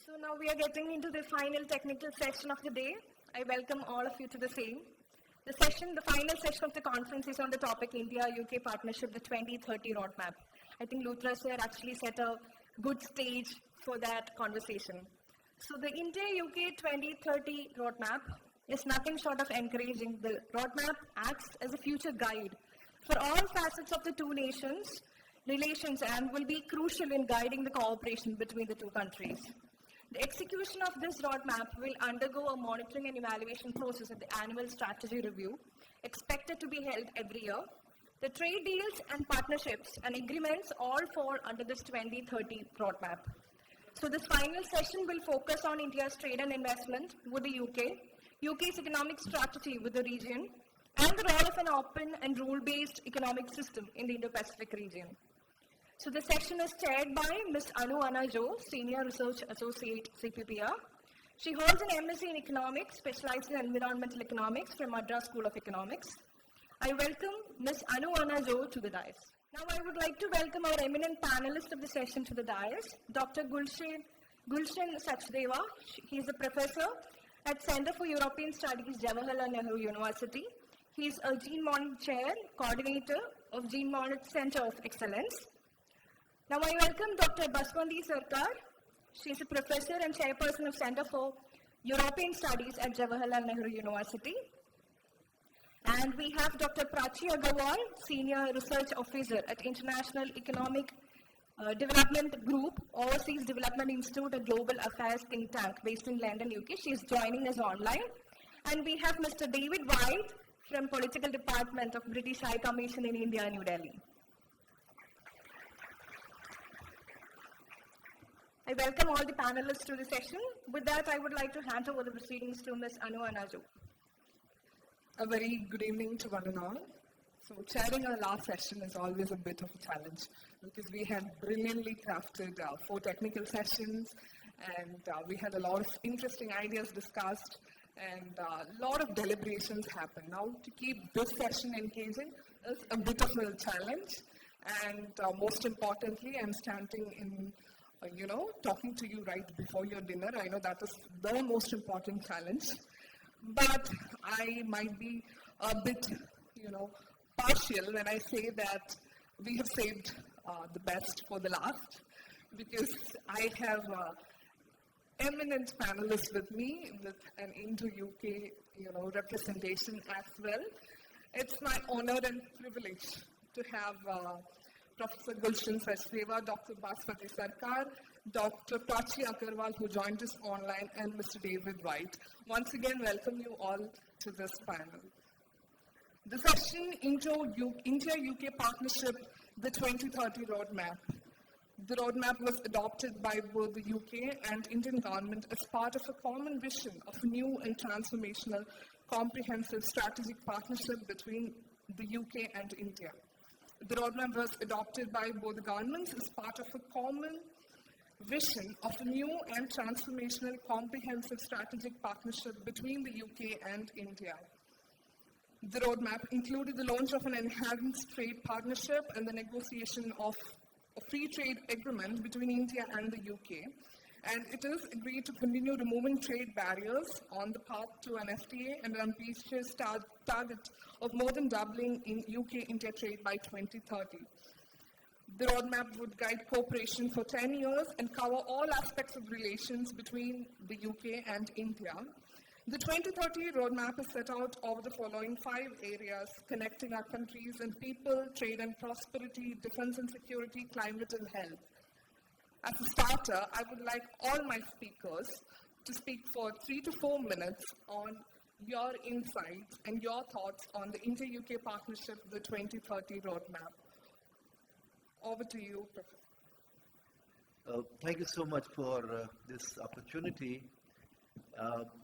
So now we are getting into the final technical session of the day. I welcome all of you to the same. The final session of the conference is on the topic India-UK Partnership, the 2030 Roadmap. I think Luthra sir actually set a good stage for that conversation. So the India-UK 2030 Roadmap is nothing short of encouraging. The roadmap acts as a future guide for all facets of the two nations' relations and will be crucial in guiding the cooperation between the two countries. The execution of this roadmap will undergo a monitoring and evaluation process at the annual strategy review, expected to be held every year. The trade deals and partnerships and agreements all fall under this 2030 roadmap. So this final session will focus on India's trade and investment with the UK, UK's economic strategy with the region, and the role of an open and rule-based economic system in the Indo-Pacific region. So the session is chaired by Ms. Anu Anna Jo, Senior Research Associate, CPPR. She holds an MSc in Economics, specialized in Environmental Economics from Madras School of Economics. I welcome Ms. Anu Anna Jo to the dais. Now I would like to welcome our eminent panelist of the session to the dais, Dr. Gulshan Sachdeva. He is a professor at Center for European Studies, Jawaharlal Nehru University. He is a Gene Monitoring Chair, Coordinator of Gene Monitoring Center of Excellence. Now I welcome Dr. Bhaswati Sarkar. She is a professor and chairperson of Center for European Studies at Jawaharlal Nehru University. And we have Dr. Prachi Agarwal, Senior Research Officer at International Economic Development Group, Overseas Development Institute, a global affairs think tank based in London, UK. She is joining us online. And we have Mr. David White from Political Department of British High Commission in India, New Delhi. I welcome all the panelists to the session. With that, I would like to hand over the proceedings to Ms. Anu Anna Jo. A very good evening to one and all. So chairing our last session is always a bit of a challenge because we had brilliantly crafted 4 technical sessions and we had a lot of interesting ideas discussed and a lot of deliberations happened. Now to keep this session engaging is a bit of a challenge and most importantly, I'm standing in talking to you right before your dinner. I know that is the most important challenge. But I might be a bit, partial when I say that we have saved the best for the last because I have eminent panelists with me with an Indo-UK, representation as well. It's my honor and privilege to have Professor Gulshan Sachdeva, Dr. Bhaswati Sarkar, Dr. Prachi Agarwal, who joined us online, and Mr. David White. Once again, welcome you all to this panel. The session, India-UK Partnership, the 2030 Roadmap. The roadmap was adopted by both the UK and Indian government as part of a common vision of a new and transformational comprehensive strategic partnership between the UK and India. The roadmap was adopted by both the governments as part of a common vision of a new and transformational comprehensive strategic partnership between the UK and India. The roadmap included the launch of an enhanced trade partnership and the negotiation of a free trade agreement between India and the UK. And it is agreed to continue removing trade barriers on the path to an FTA and an ambitious target of more than doubling in UK-India trade by 2030. The roadmap would guide cooperation for 10 years and cover all aspects of relations between the UK and India. The 2030 roadmap is set out over the following 5 areas: connecting our countries and people, trade and prosperity, defense and security, climate and health. As a starter, I would like all my speakers to speak for 3 to 4 minutes on your insights and your thoughts on the India-UK Partnership, the 2030 roadmap. Over to you, Professor. Thank you so much for this opportunity.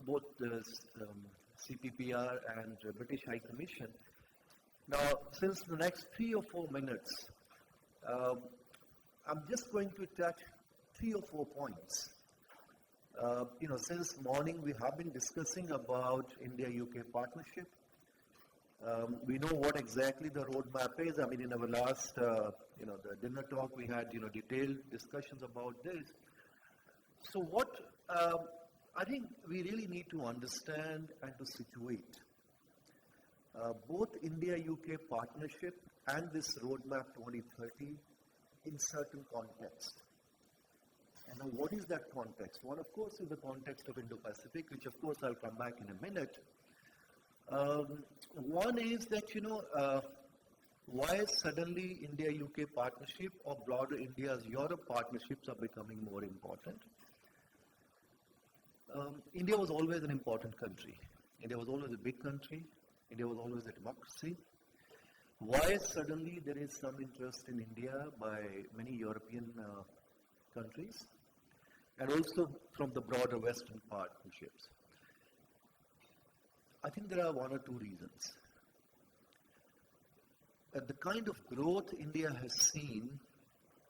Both the CPPR and British High Commission. Now, since the next 3 or 4 minutes, I'm just going to touch 3 or 4 points. Since morning we have been discussing about India-UK partnership. We know what exactly the roadmap is. I mean, in our last, the dinner talk, we had, detailed discussions about this. So what um, I think we really need to understand and to situate both India-UK partnership and this roadmap 2030 in certain context. And now what is that context? One, of course, is the context of Indo-Pacific, which of course I'll come back in a minute. One is that, why suddenly India-UK partnership or broader India's-Europe partnerships are becoming more important. India was always an important country. India was always a big country. India was always a democracy. Why suddenly there is some interest in India by many European countries and also from the broader Western partnerships? I think there are one or two reasons. The kind of growth India has seen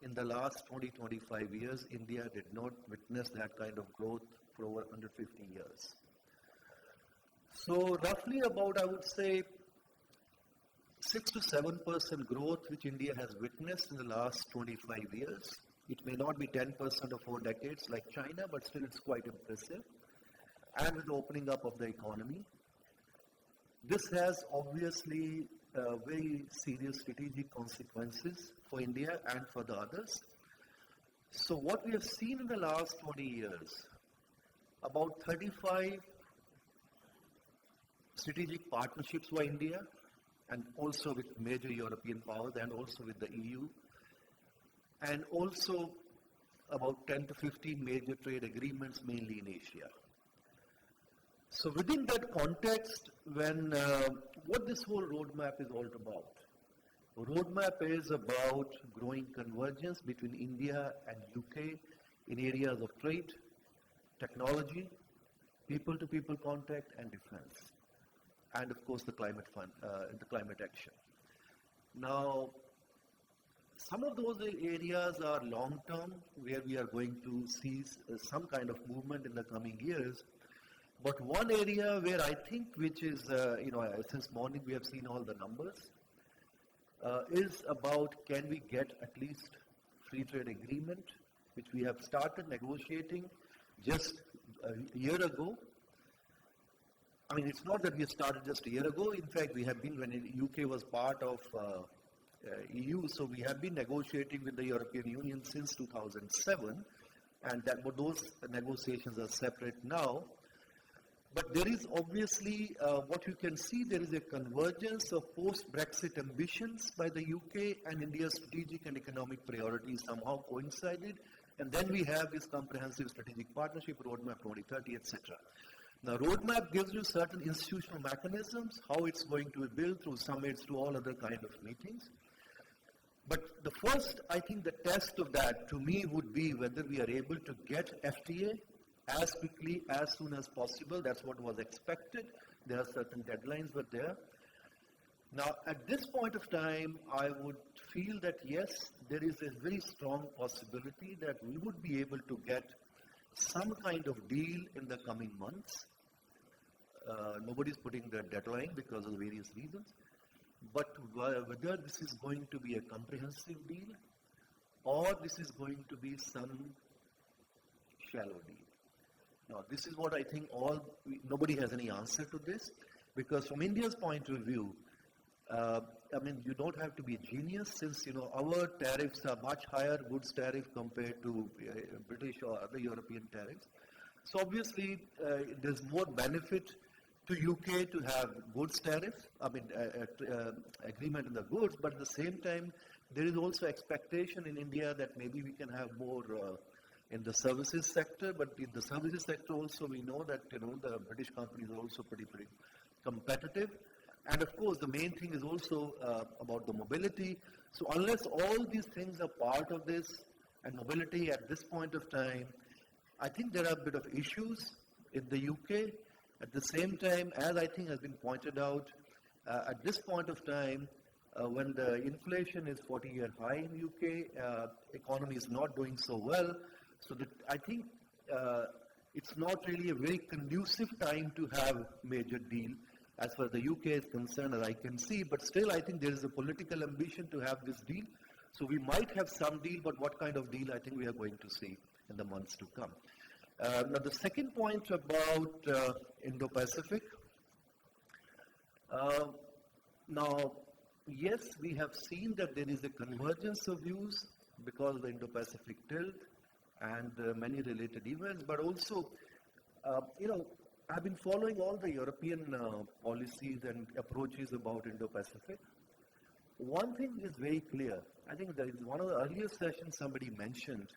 in the last 20-25 years, India did not witness that kind of growth for over 150 years. So roughly about, I would say, 6 to 7% growth which India has witnessed in the last 25 years. It may not be 10% or 4 decades like China, but still it's quite impressive. And with the opening up of the economy, this has obviously very serious strategic consequences for India and for the others. So what we have seen in the last 20 years, about 35 strategic partnerships for India, and also with major European powers and also with the EU, and also about 10 to 15 major trade agreements, mainly in Asia. So within that context, when what this whole roadmap is all about, roadmap is about growing convergence between India and UK in areas of trade, technology, people-to-people contact, and defense, and of course the climate action. Now, some of those areas are long-term, where we are going to see some kind of movement in the coming years. But one area where I think, which is, since morning we have seen all the numbers, is about can we get at least free trade agreement, which we have started negotiating just a year ago. I mean, it's not that we have started just a year ago. In fact, we have been, when UK was part of EU, so we have been negotiating with the European Union since 2007, and but those negotiations are separate now. But there is obviously, what you can see, there is a convergence of post-Brexit ambitions by the UK and India's strategic and economic priorities somehow coincided. And then we have this comprehensive strategic partnership, roadmap 2030, etc. Now, roadmap gives you certain institutional mechanisms, how it's going to be built through summits, through all other kind of meetings. But the first, I think the test of that to me would be whether we are able to get FTA as quickly, as soon as possible. That's what was expected. There are certain deadlines were there. Now, at this point of time, I would feel that yes, there is a very strong possibility that we would be able to get some kind of deal in the coming months. Nobody's putting the deadline because of various reasons. But whether this is going to be a comprehensive deal or this is going to be some shallow deal. Now, this is what I think nobody has any answer to this, because from India's point of view, you don't have to be a genius, since, our tariffs are much higher, goods tariff compared to British or other European tariffs. So obviously, there's more benefit to UK to have goods tariff, agreement in the goods, but at the same time, there is also expectation in India that maybe we can have more in the services sector, but in the services sector also we know that the British companies are also pretty competitive. And of course the main thing is also about the mobility. So unless all these things are part of this, and mobility at this point of time, I think there are a bit of issues in the UK. At the same time, as I think has been pointed out, at this point of time, when the inflation is 40-year high in UK, economy is not doing so well. So that I think it's not really a very conducive time to have major deal as far as the UK is concerned, as I can see. But still, I think there is a political ambition to have this deal. So we might have some deal, but what kind of deal I think we are going to see in the months to come. Now, the second point about Indo-Pacific. Now, yes, we have seen that there is a convergence of views because of the Indo-Pacific tilt and many related events, but also, I've been following all the European policies and approaches about Indo-Pacific. One thing is very clear. I think there is one of the earlier sessions somebody mentioned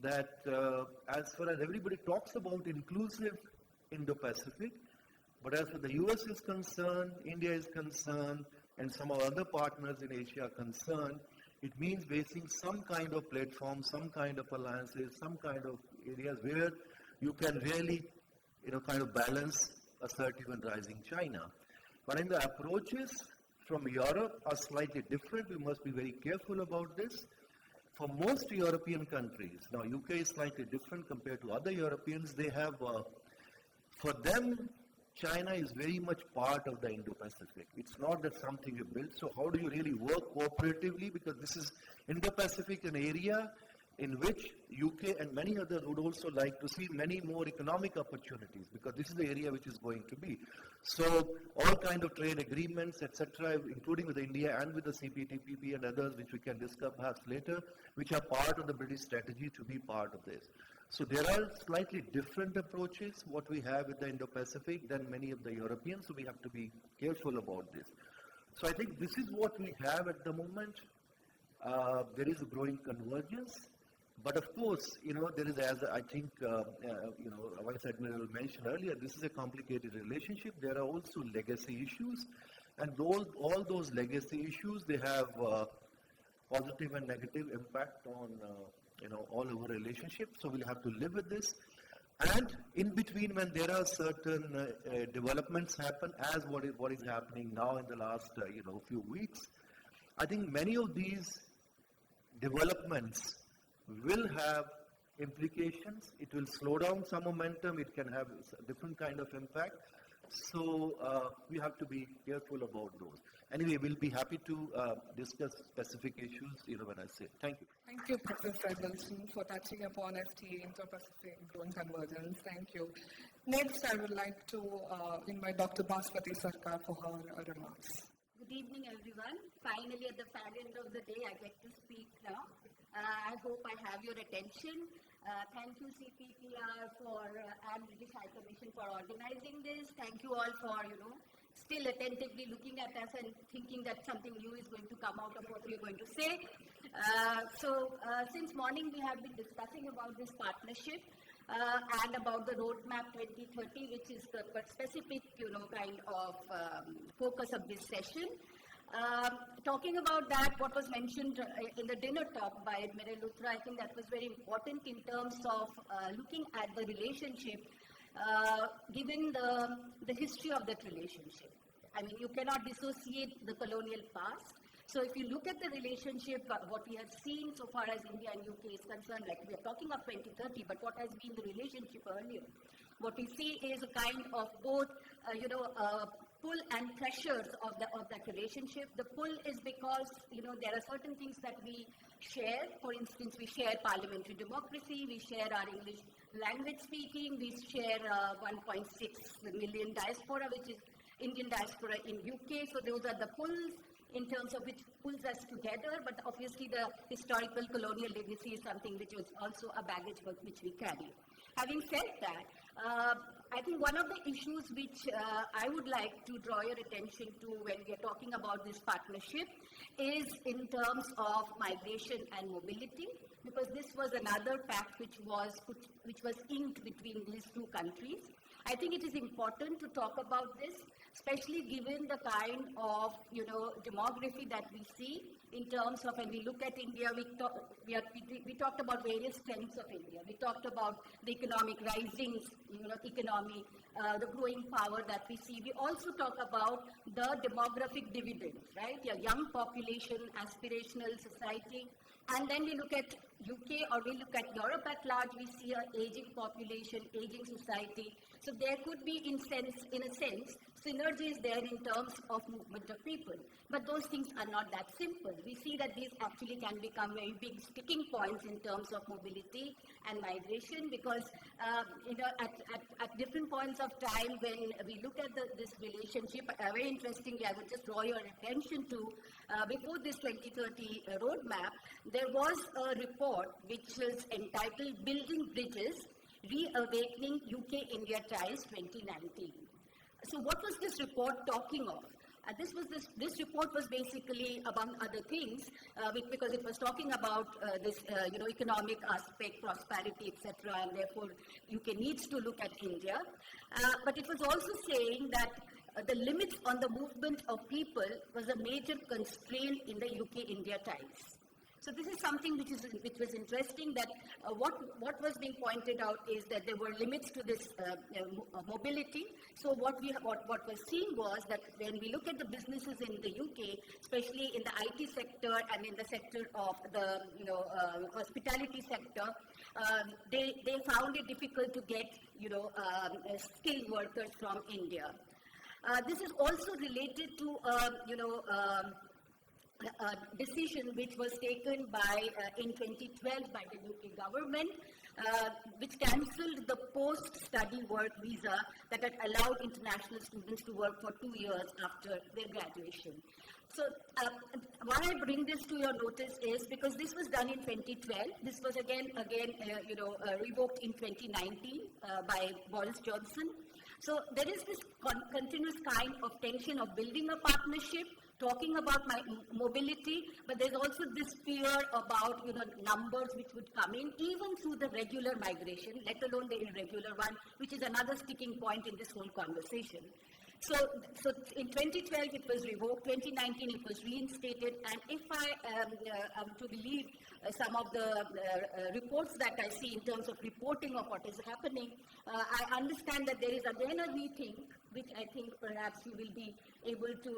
that as far as everybody talks about inclusive Indo-Pacific, but as far as the US is concerned, India is concerned, and some of other partners in Asia are concerned, it means basing some kind of platform, some kind of alliances, some kind of areas where you can really, kind of balance assertive and rising China. But in the approaches from Europe are slightly different. We must be very careful about this. For most European countries, now UK is slightly different compared to other Europeans, they have, for them, China is very much part of the Indo-Pacific. It's not that something you build. So how do you really work cooperatively? Because this is Indo-Pacific, an area in which UK and many others would also like to see many more economic opportunities, because this is the area which is going to be. So all kind of trade agreements, etc., including with India and with the CPTPP and others, which we can discuss perhaps later, which are part of the British strategy to be part of this. So there are slightly different approaches, what we have with the Indo-Pacific than many of the Europeans, so we have to be careful about this. So I think this is what we have at the moment. There is a growing convergence. But of course, there is, as I think, Vice Admiral mentioned earlier, this is a complicated relationship. There are also legacy issues, and all those legacy issues, they have positive and negative impact on, all our relationships. So we'll have to live with this. And in between, when there are certain developments happen, as what is happening now in the last, few weeks, I think many of these developments will have implications. It will slow down some momentum. It can have a different kind of impact. So we have to be careful about those. Anyway, we'll be happy to discuss specific issues, when I say. Thank you. Thank you, Professor Gulshan, for touching upon FTA, Indo-Pacific growing convergence. Thank you. Next, I would like to invite Dr. Bhaswati Sarkar for her remarks. Good evening, everyone. Finally, at the fag end of the day, I get to speak now. I hope I have your attention. Thank you, CPPR, and British High Commission for organizing this. Thank you all for, still attentively looking at us and thinking that something new is going to come out of what we are going to say. Since morning, we have been discussing about this partnership and about the roadmap 2030, which is the specific, kind of focus of this session. Talking about that, what was mentioned in the dinner talk by Admiral Luthra, I think that was very important in terms of looking at the relationship, given the history of that relationship. I mean, you cannot dissociate the colonial past. So if you look at the relationship, what we have seen so far as India and UK is concerned, like we are talking of 2030, but what has been the relationship earlier? What we see is a kind of both, pull and pressures of that relationship. The pull is because, there are certain things that we share. For instance, we share parliamentary democracy, we share our English language speaking, we share 1.6 million diaspora, which is Indian diaspora in UK. So those are the pulls in terms of which pulls us together, but obviously the historical colonial legacy is something which is also a baggage which we carry. Having said that, I think one of the issues which I would like to draw your attention to when we are talking about this partnership is in terms of migration and mobility, because this was another pact which was inked between these two countries. I think it is important to talk about this, especially given the kind of, demography that we see in terms of when we look at India, we talked about various strengths of India. We talked about the economic rising, economy, the growing power that we see. We also talk about the demographic dividends, right? A young population, aspirational society. And then we look at UK or we look at Europe at large, we see an aging population, aging society. So there could be, in a sense, synergies there in terms of movement of people. But those things are not that simple. We see that these actually can become very big sticking points in terms of mobility and migration because, at different points of time when we look at this relationship, very interestingly, I would just draw your attention to, before this 2030 roadmap, there was a report which was entitled Building Bridges, Reawakening UK-India Ties 2019. So what was this report talking of? This report was basically, among other things, because it was talking about economic aspect, prosperity, etc., and therefore UK needs to look at India. But it was also saying that the limits on the movement of people was a major constraint in the UK-India ties. So this is something which was interesting, that what was being pointed out is that there were limits to this mobility. So what was seen was that when we look at the businesses in the UK, especially in the IT sector and in the sector of the hospitality sector, they found it difficult to get skilled workers from India. This is also related to a decision which was taken in 2012 by the UK government, which cancelled the post-study work visa that had allowed international students to work for 2 years after their graduation. So why I bring this to your notice is because this was done in 2012. This was again revoked in 2019 by Boris Johnson. So there is this continuous kind of tension of building a partnership, talking about mobility, but there's also this fear about numbers which would come in, even through the regular migration, let alone the irregular one, which is another sticking point in this whole conversation. So in 2012 it was revoked, 2019 it was reinstated, and if I am to believe some of the reports that I see in terms of reporting of what is happening, I understand that there is again a rethink, which I think perhaps you will be able to,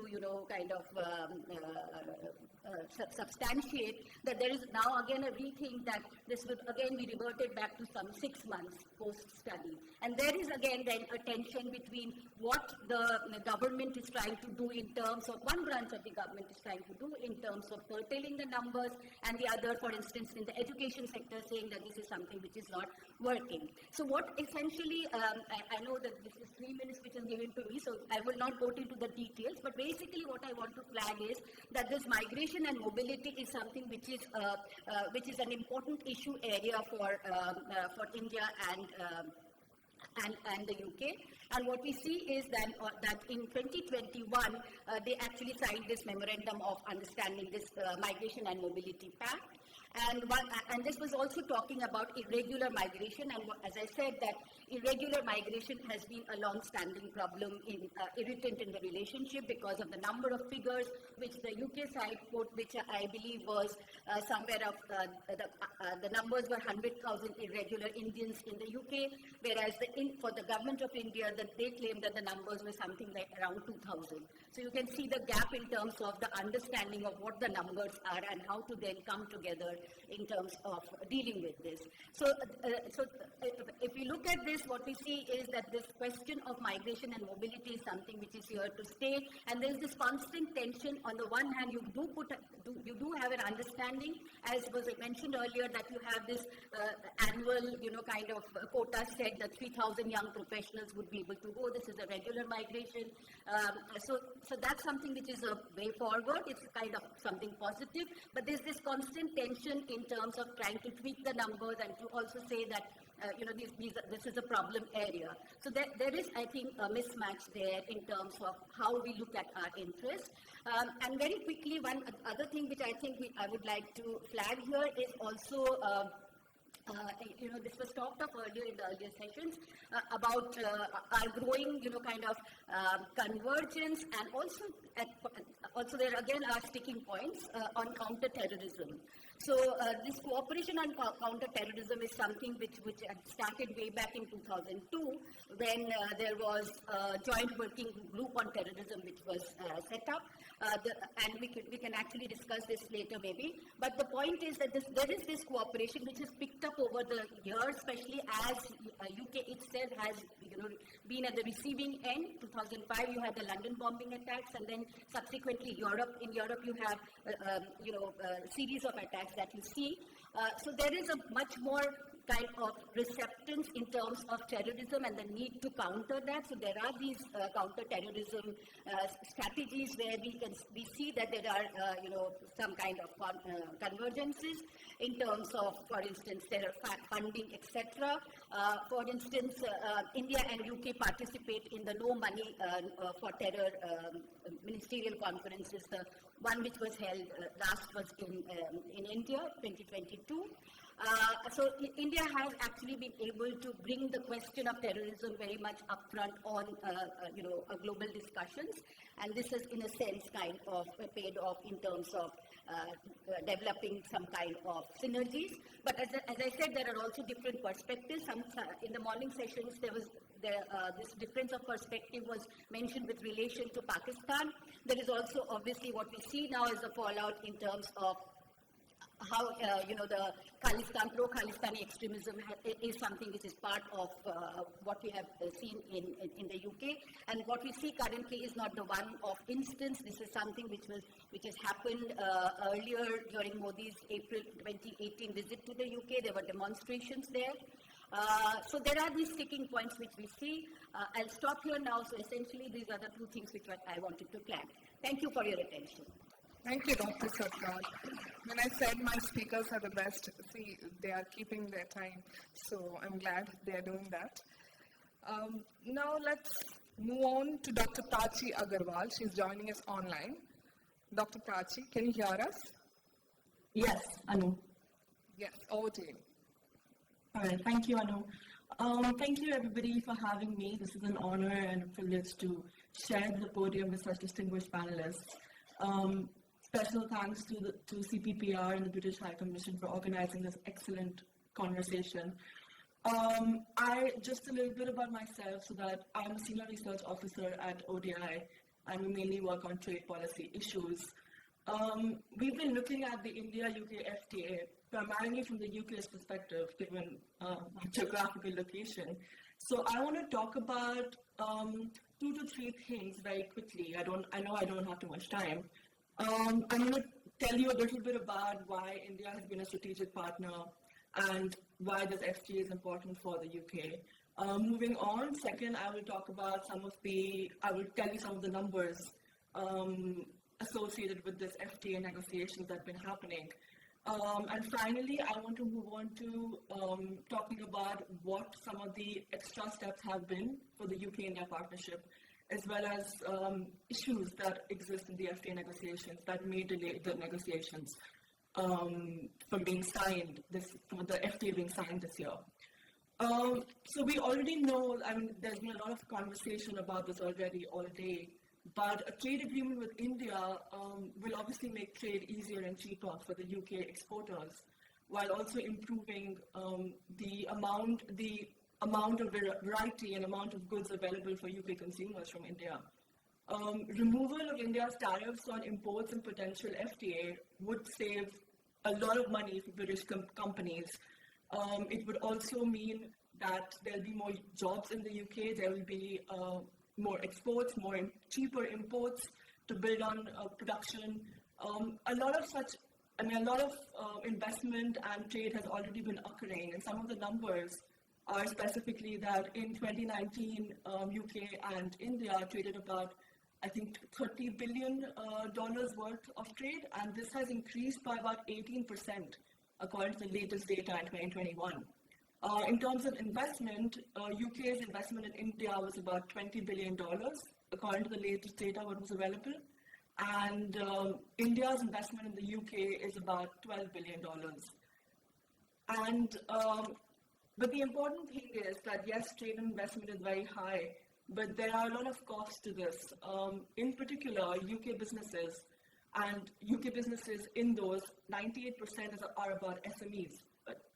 substantiate, that there is now again a rethink that this would again be reverted back to some 6 months post-study. And there is again then a tension between what the government is trying to do in terms of, one branch of the government is trying to do in terms of curtailing the numbers, and the other, for instance, in the education sector, saying that this is something which is not working. So what essentially, I know that this is 3 minutes which is given to me, so I will not go into the details, but basically what I want to flag is that this migration and mobility is something which is an important issue area for India and the UK. And what we see is that in 2021, they actually signed this memorandum of understanding, this migration and mobility pact. And this was also talking about irregular migration, and as I said, that irregular migration has been a long-standing problem, irritant in the relationship because of the number of figures which the UK side put, which I believe was somewhere of the numbers were 100,000 irregular Indians in the UK, whereas for the government of India, that they claimed that the numbers were something like around 2,000. So you can see the gap in terms of the understanding of what the numbers are and how to then come together in terms of dealing with this. So if we look at this, what we see is that this question of migration and mobility is something which is here to stay, and there is this constant tension. On the one hand, you do have an understanding, as was mentioned earlier, that you have this annual, kind of quota set that 3,000 young professionals would be able to go. This is a regular migration. So that's something which is a way forward. It's kind of something positive, but there's this constant tension in terms of trying to tweak the numbers and to also say that this is a problem area. So there is, I think, a mismatch there in terms of how we look at our interests. And very quickly, one other thing which I think I would like to flag here is also this was talked of earlier in the earlier sessions about our growing, convergence, and also there again are sticking points on counter-terrorism. So this cooperation on counter-terrorism is something which had started way back in 2002 when there was a joint working group on terrorism which was set up. And we can actually discuss this later maybe. But the point is that there is this cooperation which has picked up over the years, especially as UK itself has been at the receiving end. 2005 you had the London bombing attacks, and then subsequently in Europe you have series of attacks that you see. So there is a much more kind of receptance in terms of terrorism and the need to counter that. So there are these counter-terrorism strategies where we see that there are some kind of convergences in terms of, for instance, terror funding, etc. For instance, India and UK participate in the no money for terror ministerial conferences. The one which was held last was in India, 2022. So India has actually been able to bring the question of terrorism very much upfront on global discussions, and this has in a sense kind of paid off in terms of developing some kind of synergies. But as I said, there are also different perspectives. In the morning sessions, this difference of perspective was mentioned with relation to Pakistan. There is also obviously what we see now is the fallout in terms of how the pro-Khalistani extremism is something which is part of what we have seen in the UK, and what we see currently is not the one-off instance. This is something which has happened earlier during Modi's April 2018 visit to the UK. There were demonstrations there. So there are these sticking points which we see. I'll stop here now. So essentially, these are the two things which I wanted to flag. Thank you for your attention. Thank you, Dr. Sarkar. When I said my speakers are the best, see, they are keeping their time, so I'm glad they are doing that. Now let's move on to Dr. Prachi Agarwal. She's joining us online. Dr. Prachi, can you hear us? Yes, Anu. Yes, over to you. All right, thank you, Anu. Thank you, everybody, for having me. This is an honor and a privilege to share the podium with such distinguished panelists. Special thanks to CPPR and the British High Commission for organizing this excellent conversation. Just a little bit about myself, so that I'm a senior research officer at ODI, and we mainly work on trade policy issues. We've been looking at the India-UK FTA primarily from the UK's perspective, given our geographical location. So I want to talk about 2 to 3 things very quickly. I know I don't have too much time. I'm going to tell you a little bit about why India has been a strategic partner and why this FTA is important for the UK. Moving on, second, I will tell you some of the numbers associated with this FTA negotiations that have been happening. And finally, I want to move on to talking about what some of the extra steps have been for the UK-India partnership, as well as issues that exist in the FTA negotiations that may delay the negotiations from being signed, from the FTA being signed this year. So we already know, there's been a lot of conversation about this already all day, but a trade agreement with India will obviously make trade easier and cheaper for the UK exporters, while also improving the amount of variety and amount of goods available for UK consumers from India. Removal of India's tariffs on imports and potential FTA would save a lot of money for British companies. It would also mean that there'll be more jobs in the UK, there will be more exports, cheaper imports to build on production. A lot of investment and trade has already been occurring, and some of the numbers are specifically that in 2019, UK and India traded about, I think, $30 billion worth of trade, and this has increased by about 18% according to the latest data in 2021. In terms of investment, UK's investment in India was about $20 billion, according to the latest data what was available, and India's investment in the UK is about $12 billion. And but the important thing is that, yes, trade and investment is very high, but there are a lot of costs to this. In particular, UK businesses And UK businesses in those, 98% are about SMEs,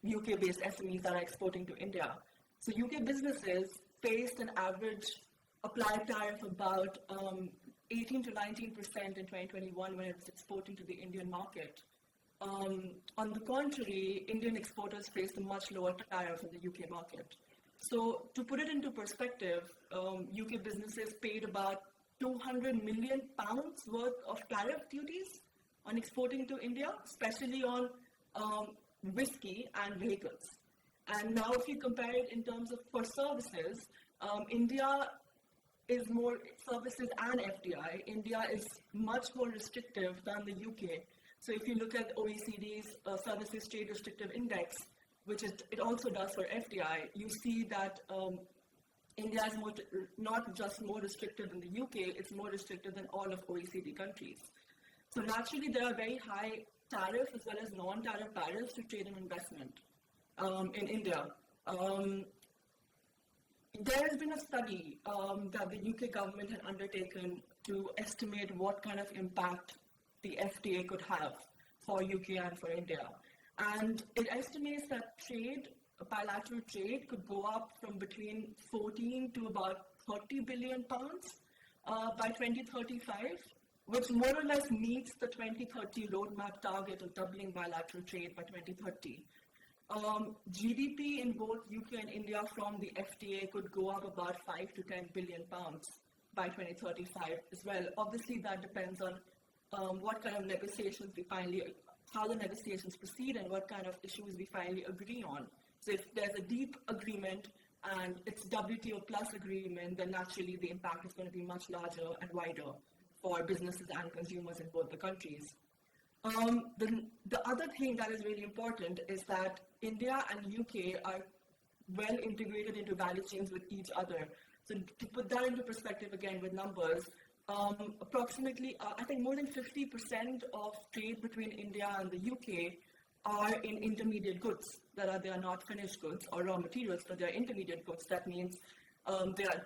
UK-based SMEs that are exporting to India. So UK businesses faced an average applied tariff of about 18 to 19% in 2021 when it was exporting to the Indian market. On the contrary, Indian exporters faced a much lower tariff in the UK market. So to put it into perspective, UK businesses paid about £200 million worth of tariff duties on exporting to India, especially on whiskey and vehicles. And now if you compare it in terms of for services, India is more services and FDI. India is much more restrictive than the UK. So if you look at OECD's Services Trade Restrictive Index, which it also does for FDI, you see that India is not just more restrictive than the UK, it's more restrictive than all of OECD countries. So naturally, there are very high tariff as well as non-tariff barriers to trade and investment in India. There has been a study that the UK government had undertaken to estimate what kind of impact the FTA could have for UK and for India. And it estimates that bilateral trade could go up from between 14 to about 30 billion pounds by 2035, which more or less meets the 2030 roadmap target of doubling bilateral trade by 2030. GDP in both UK and India from the FTA could go up about 5 to 10 billion pounds by 2035 as well. Obviously, that depends on what kind of negotiations how the negotiations proceed and what kind of issues we finally agree on. So if there's a deep agreement and it's WTO plus agreement, then naturally the impact is going to be much larger and wider for businesses and consumers in both the countries. The other thing that is really important is that India and UK are well integrated into value chains with each other. So to put that into perspective again with numbers, approximately, I think more than 50% of trade between India and the UK are in intermediate goods. They are not finished goods or raw materials, but they are intermediate goods. That means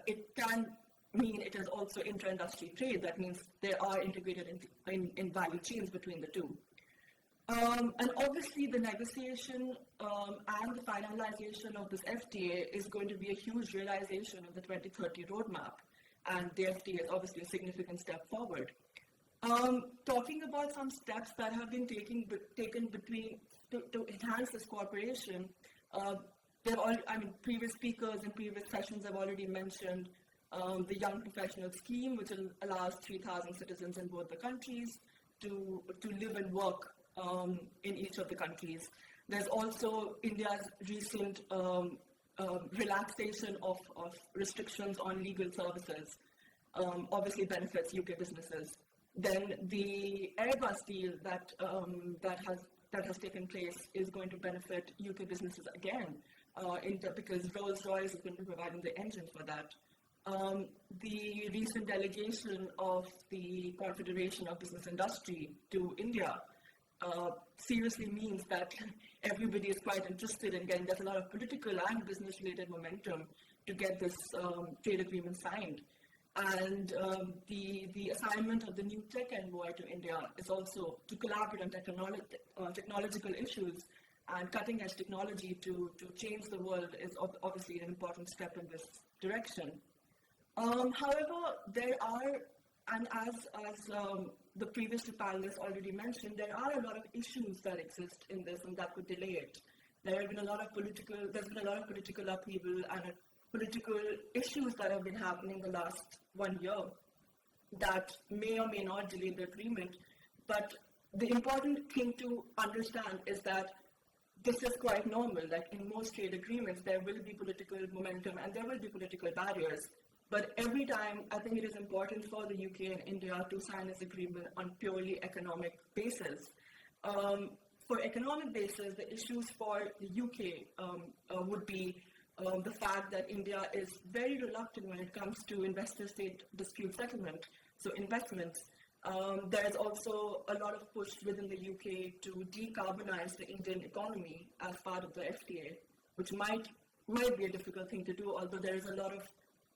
it can mean it is also intra-industry trade. That means they are integrated in value chains between the two. And obviously the negotiation and the finalization of this FTA is going to be a huge realization of the 2030 roadmap. And the FTA is obviously a significant step forward. Talking about some steps that have been taken to enhance this cooperation, previous speakers in previous sessions have already mentioned the Young Professional Scheme, which allows 3,000 citizens in both the countries to live and work in each of the countries. There's also India's recent relaxation of restrictions on legal services, obviously benefits UK businesses. Then the Airbus deal that has taken place is going to benefit UK businesses again, because Rolls-Royce is going to be providing the engine for that. The recent delegation of the Confederation of Business Industry to India seriously means that everybody is quite interested in getting, there's a lot of political and business-related momentum to get this trade agreement signed. And the assignment of the new tech envoy to India is also to collaborate on technological issues and cutting-edge technology to change the world is obviously an important step in this direction. However, there are, and as the previous two panelists already mentioned, there are a lot of issues that exist in this and that could delay it. There's been a lot of political upheaval and political issues that have been happening the last 1 year that may or may not delay the agreement. But the important thing to understand is that this is quite normal. Like in most trade agreements, there will be political momentum and there will be political barriers. But every time, I think it is important for the UK and India to sign this agreement on purely economic basis. For economic basis, the issues for the UK would be the fact that India is very reluctant when it comes to investor-state dispute settlement, so investments. There is also a lot of push within the UK to decarbonize the Indian economy as part of the FTA, which might be a difficult thing to do, although there is a lot of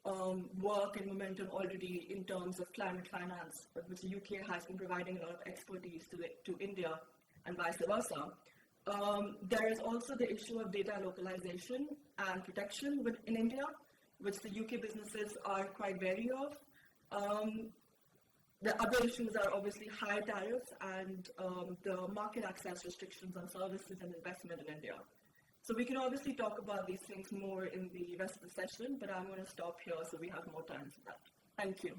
work and momentum already in terms of climate finance, but which the UK has been providing a lot of expertise to India and vice versa. There is also the issue of data localization and protection in India, which the UK businesses are quite wary of. The other issues are obviously high tariffs and the market access restrictions on services and investment in India. So we can obviously talk about these things more in the rest of the session, but I'm going to stop here so we have more time for that. Thank you.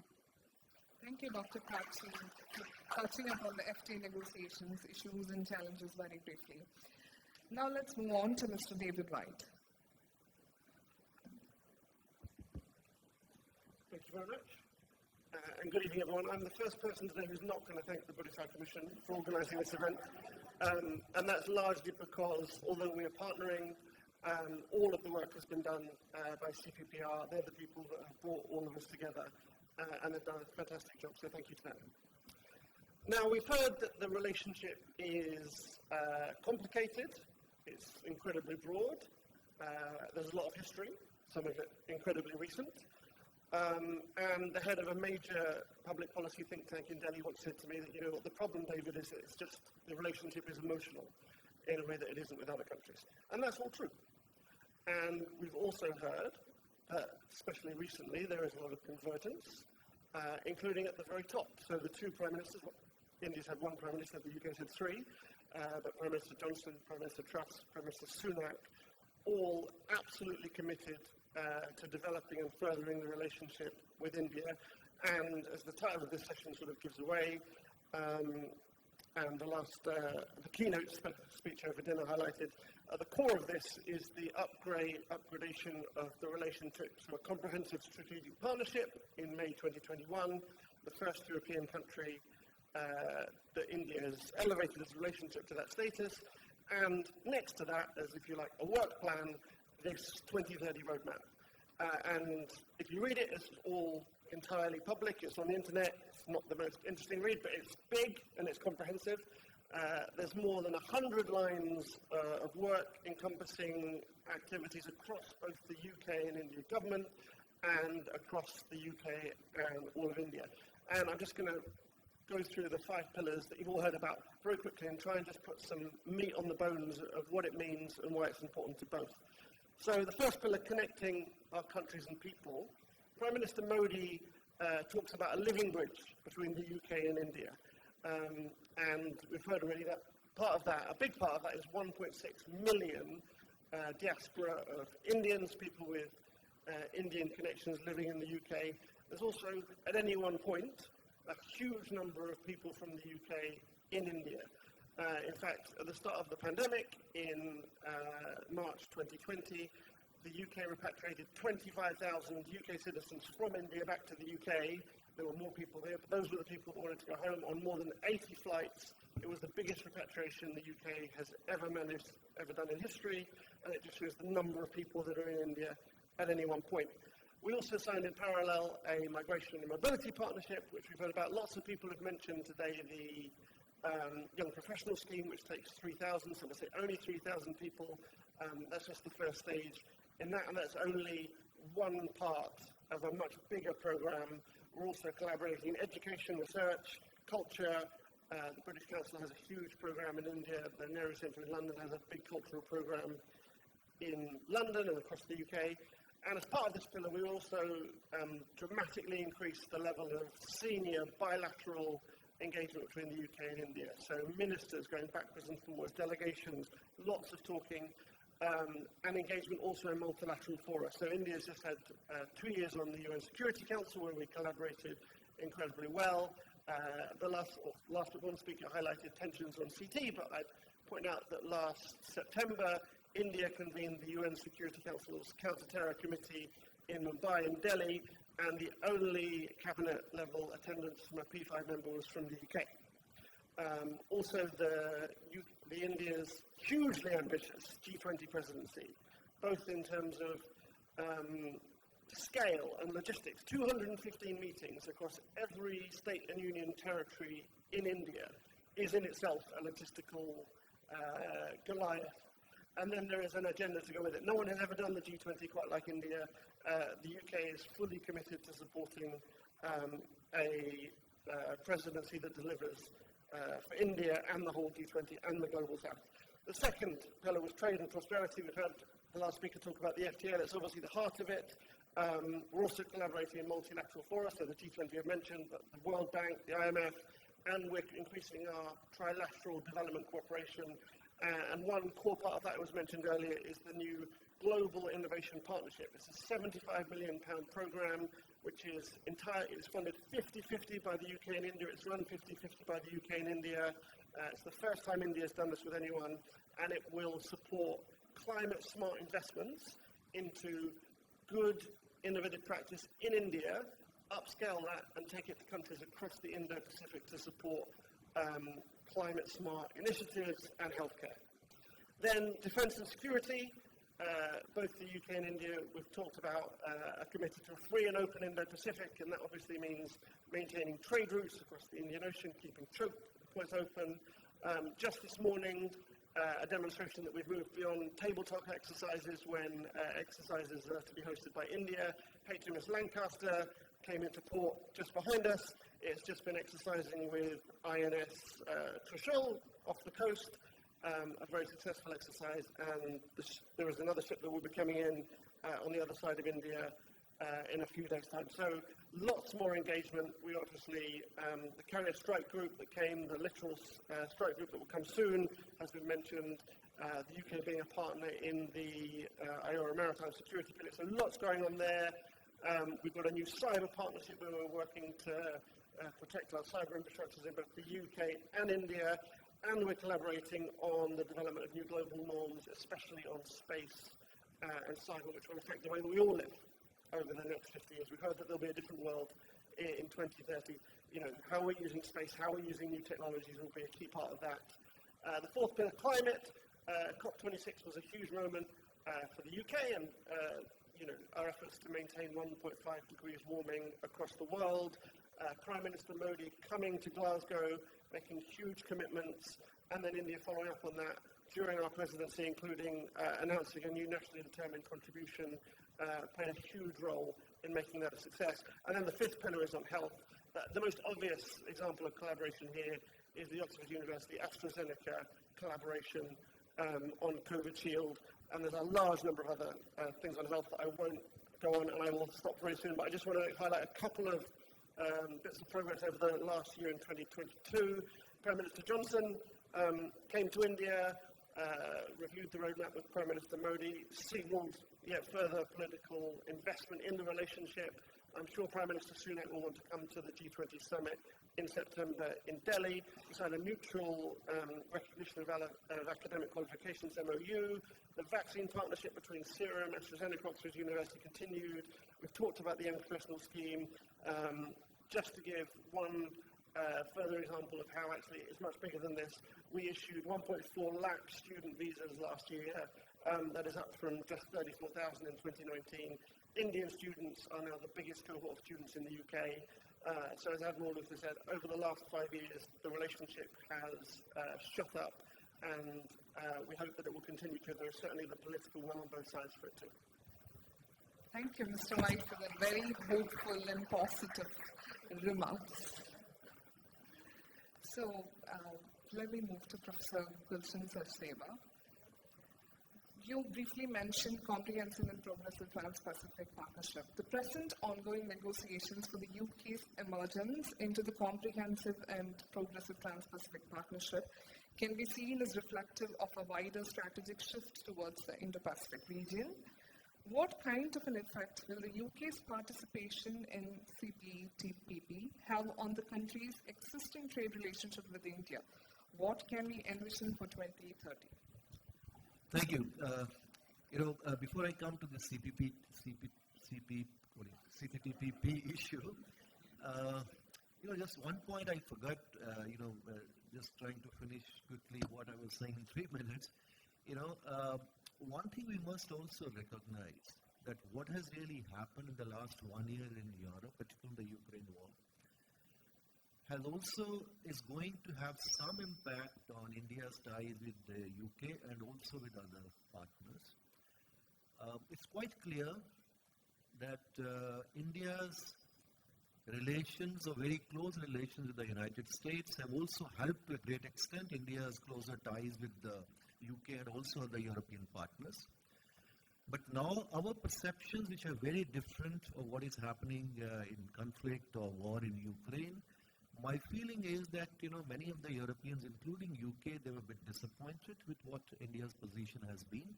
Thank you, Dr. Prachi, for touching upon the FTA negotiations, issues and challenges very briefly. Now let's move on to Mr. David White. Thank you very much. And good evening, everyone. I'm the first person today who's not going to thank the British High Commission for organising this event. And that's largely because, although we are partnering, all of the work has been done by CPPR. They're the people that have brought all of us together, and have done a fantastic job, so thank you to them. Now, we've heard that the relationship is complicated. It's incredibly broad. There's a lot of history, some of it incredibly recent. And the head of a major public policy think tank in Delhi once said to me that, you know, the problem, David, is that it's just the relationship is emotional in a way that it isn't with other countries. And that's all true. And we've also heard that, especially recently, there is a lot of convergence, including at the very top. So the two prime ministers, India's had one prime minister, the UK's had three, but Prime Minister Johnson, Prime Minister Truss, Prime Minister Sunak, all absolutely committed to developing and furthering the relationship with India. And as the title of this session sort of gives away, and the keynote speech over dinner highlighted, the core of this is the upgradation of the relationship to a comprehensive strategic partnership in May 2021, the first European country that India has elevated its relationship to that status. And next to that, as if you like, a work plan, this 2030 roadmap. And if you read it, it's all entirely public. It's on the internet. It's not the most interesting read, but it's big and it's comprehensive. There's more than 100 lines of work encompassing activities across both the UK and India government and across the UK and all of India. And I'm just going to go through the 5 pillars that you've all heard about very quickly and try and just put some meat on the bones of what it means and why it's important to both. So the first pillar, connecting our countries and people. Prime Minister Modi talks about a living bridge between the UK and India. And we've heard already that a big part of that is 1.6 million diaspora of Indians, people with Indian connections living in the UK. There's also, at any one point, a huge number of people from the UK in India. In fact, at the start of the pandemic, in March 2020, the UK repatriated 25,000 UK citizens from India back to the UK. There were more people there, but those were the people that wanted to go home on more than 80 flights. It was the biggest repatriation the UK has ever done in history, and it just shows the number of people that are in India at any one point. We also signed in parallel a migration and mobility partnership, which we've heard about. Lots of people have mentioned today the Young Professional Scheme, which takes 3,000, some will say only 3,000 people. That's just the first stage in that, and that's only one part of a much bigger program. We're also collaborating in education, research, culture. The British Council has a huge program in India. The Nehru Centre in London has a big cultural program in London and across the UK. And as part of this pillar, we also dramatically increased the level of senior bilateral engagement between the UK and India. So ministers going backwards and forwards, delegations, lots of talking, and engagement also in multilateral fora. So India's just had 2 years on the UN Security Council where we collaborated incredibly well. The last but one speaker highlighted tensions on CT, but I'd point out that last September, India convened the UN Security Council's Counter-Terror Committee in Mumbai and Delhi, and the only cabinet-level attendance from a P5 member was from the UK. Also, the India's hugely ambitious G20 presidency, both in terms of scale and logistics, 215 meetings across every state and union territory in India is in itself a logistical Goliath. and then there is an agenda to go with it. No one has ever done the G20 quite like India. The UK is fully committed to supporting a presidency that delivers for India and the whole G20 and the Global South. The second pillar was trade and prosperity. We've heard the last speaker talk about the FTA. That's obviously the heart of it. We're also collaborating in multilateral fora, so the G20 I've mentioned, but the World Bank, the IMF, and we're increasing our trilateral development cooperation. And one core part of that was mentioned earlier is the new Global Innovation Partnership. It's a £75 million program, which is funded 50-50 by the UK and India. It's run 50-50 by the UK and India. It's the first time India has done this with anyone, and it will support climate-smart investments into good, innovative practice in India, upscale that, and take it to countries across the Indo-Pacific to support climate-smart initiatives and healthcare. Then defence and security. Both the UK and India, we've talked about, are committed to a free and open Indo-Pacific, and that obviously means maintaining trade routes across the Indian Ocean, keeping choke points open. Just this morning, a demonstration that we've moved beyond tabletop exercises when exercises are to be hosted by India. HMS Lancaster came into port just behind us. It's just been exercising with INS Trishul off the coast. A very successful exercise, and there is another ship that will be coming in on the other side of India in a few days' time. So lots more engagement. We obviously, the carrier strike group that came, the littoral strike group that will come soon, has been mentioned, the UK being a partner in the IORA Maritime Security Pillar. So lots going on there. We've got a new cyber partnership where we're working to protect our cyber infrastructures in both the UK and India. And we're collaborating on the development of new global norms, especially on space and cyber, which will affect the way that we all live over the next 50 years. We've heard that there'll be a different world in 2030. You know, how we're using space, how we're using new technologies will be a key part of that. The fourth pillar, climate. COP26 was a huge moment for the UK, and you know, our efforts to maintain 1.5 degrees warming across the world. Prime Minister Modi coming to Glasgow, making huge commitments, and then India following up on that during our presidency, including announcing a new nationally determined contribution, playing a huge role in making that a success. And then the fifth pillar is on health. The most obvious example of collaboration here is the Oxford University AstraZeneca collaboration on COVID Shield, and there's a large number of other things on health that I won't go on, and I will stop very soon, but I just want to highlight a couple of bits of progress over the last year in 2022. Prime Minister Johnson came to India, reviewed the roadmap with Prime Minister Modi, signalled yet further political investment in the relationship. I'm sure Prime Minister Sunak will want to come to the G20 summit in September in Delhi. We signed a mutual recognition of academic qualifications MOU. The vaccine partnership between Serum, AstraZeneca, Oxford University continued. We've talked about the young professional scheme. Just to give one further example of how actually it's much bigger than this, we issued 1.4 lakh student visas last year. That is up from just 34,000 in 2019. Indian students are now the biggest cohort of students in the UK. So as Admiral Luther said, over the last 5 years, the relationship has shot up, and we hope that it will continue to. There is certainly the political will on both sides for it too. Thank you, Mr. White, for that very hopeful and positive remarks. So, let me move to Professor Gulshan Sachdeva. You briefly mentioned comprehensive and progressive Trans-Pacific Partnership. The present ongoing negotiations for the UK's emergence into the comprehensive and progressive Trans-Pacific Partnership can be seen as reflective of a wider strategic shift towards the Indo-Pacific region. What kind of an effect will the UK's participation in CPTPP have on the country's existing trade relationship with India? What can we envision for 2030? Thank you. Before I come to the CPTPP issue, just one point I forgot, just trying to finish quickly what I was saying in 3 minutes. One thing we must also recognize that what has really happened in the last 1 year in Europe, particularly the Ukraine war, is going to have some impact on India's ties with the UK and also with other partners. It's quite clear that India's relations, or very close relations with the United States, have also helped to a great extent India's closer ties with the UK and also the European partners. But now our perceptions, which are very different of what is happening in conflict or war in Ukraine, my feeling is that many of the Europeans, including UK, they were a bit disappointed with what India's position has been.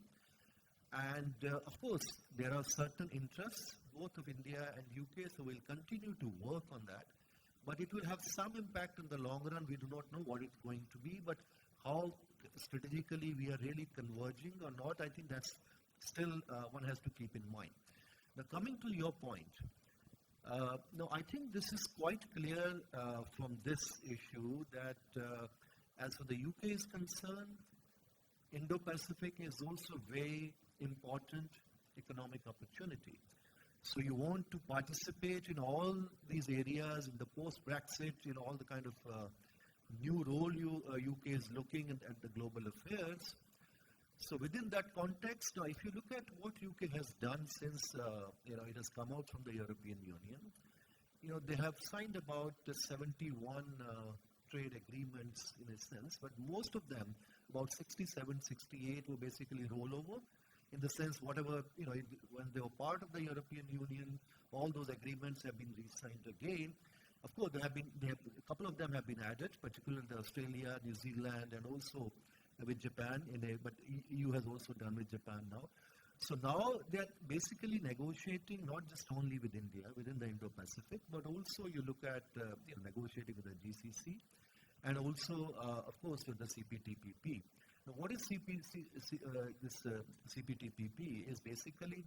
And of course, there are certain interests, both of India and UK, so we'll continue to work on that. But it will have some impact in the long run. We do not know what it's going to be, but how strategically we are really converging or not, I think that's still one has to keep in mind. Now, coming to your point, no, I think this is quite clear from this issue that as for the UK is concerned, Indo-Pacific is also very important economic opportunity. So you want to participate in all these areas in the post-Brexit, all the kind of new role UK is looking at the global affairs. So within that context, now if you look at what UK has done since it has come out from the European Union, they have signed about 71 trade agreements in a sense, but most of them, about 67, 68, were basically rollover. In the sense, whatever, when they were part of the European Union, all those agreements have been re-signed again. Of course, a couple of them have been added, particularly Australia, New Zealand, and also with Japan, but EU has also done with Japan now. So now they're basically negotiating not just only with India, within the Indo-Pacific, but also you look at negotiating with the GCC, and also, of course, with the CPTPP. Now, what is this CPTPP? Is basically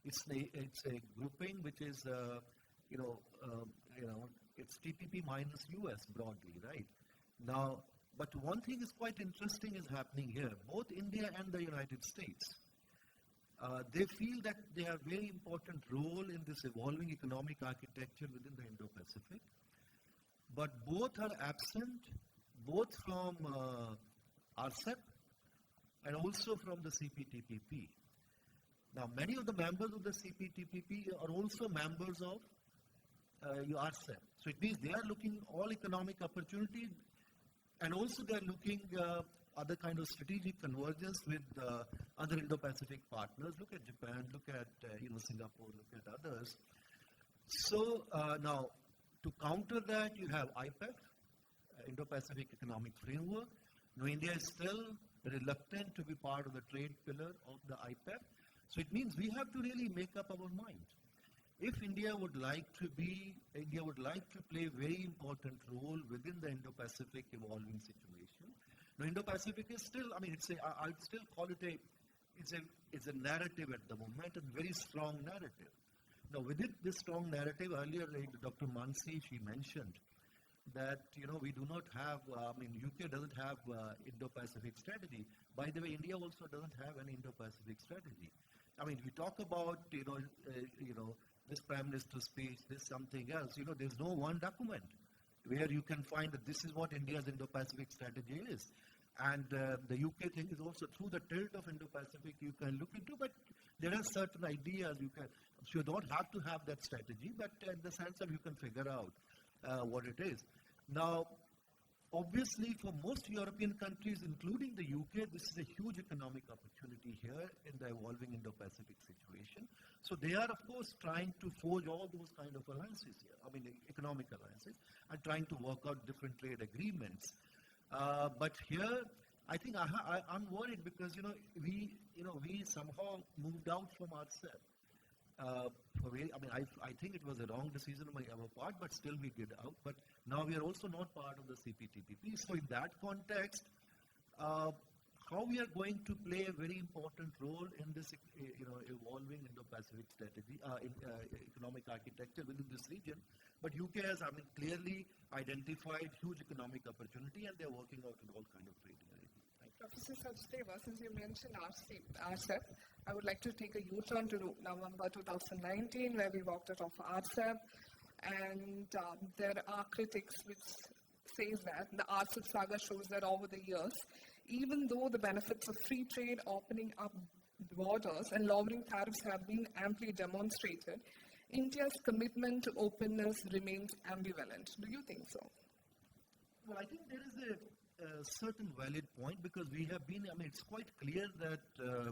it's a grouping which is it's TPP minus US broadly, right? Now, but one thing is quite interesting is happening here. Both India and the United States, they feel that they have a very important role in this evolving economic architecture within the Indo-Pacific. But both are absent, both from RCEP and also from the CPTPP. Now, many of the members of the CPTPP are also members of RCEP. So it means they are looking all economic opportunities, and also they are looking other kind of strategic convergence with other Indo-Pacific partners. Look at Japan, look at Singapore, look at others. So now, to counter that, you have IPEF, Indo-Pacific Economic Framework. Now, India is still reluctant to be part of the trade pillar of the IPEF. So it means we have to really make up our mind. If India would like to play a very important role within the Indo-Pacific evolving situation. Now, Indo-Pacific is still, I'd still call it it's a narrative at the moment, a very strong narrative. Now, within this strong narrative, earlier Dr. Mansi, she mentioned that, we do not have, UK doesn't have Indo-Pacific strategy. By the way, India also doesn't have an Indo-Pacific strategy. We talk about, this Prime Minister's speech, this something else. There's no one document where you can find that this is what India's Indo-Pacific strategy is. And the UK thing is also through the tilt of Indo-Pacific you can look into, but there are certain ideas you don't have to have that strategy, but in the sense that you can figure out what it is. Now, obviously, for most European countries, including the UK, this is a huge economic opportunity here in the evolving Indo-Pacific situation. So they are, of course, trying to forge all those kind of alliances here, economic alliances, and trying to work out different trade agreements. But here, I think I'm worried because, we somehow moved out from RCEP. I think it was a wrong decision on our part, but still we did out. But now we are also not part of the CPTPP. So in that context, how we are going to play a very important role in this, evolving Indo-Pacific strategy, economic architecture within this region. But UK has, clearly identified huge economic opportunity, and they're working out in all kind of trade arrangements. Professor Sachdeva, since you mentioned RCEP, I would like to take a U-turn to November 2019, where we walked out of RCEP. And there are critics which says that the RCEP saga shows that over the years, even though the benefits of free trade, opening up borders and lowering tariffs have been amply demonstrated, India's commitment to openness remains ambivalent. Do you think so? Well, I think there is a certain valid point because we have been, I mean, it's quite clear that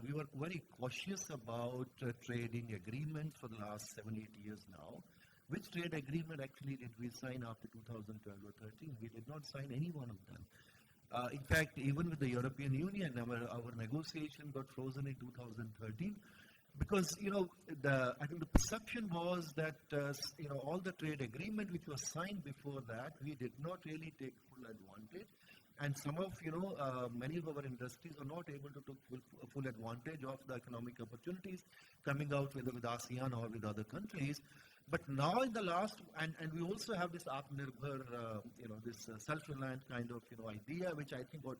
we were very cautious about trading agreements for the last 7-8 years now. Which trade agreement actually did we sign after 2012 or 13? We did not sign any one of them. In fact, even with the European Union, our negotiation got frozen in 2013 because, I think the perception was that, all the trade agreement which was signed before that, we did not really take full advantage. And some of, many of our industries are not able to take full advantage of the economic opportunities coming out whether with ASEAN or with other countries. But now in the last, and we also have this Atmanirbhar, this self-reliant kind of, idea, which I think got,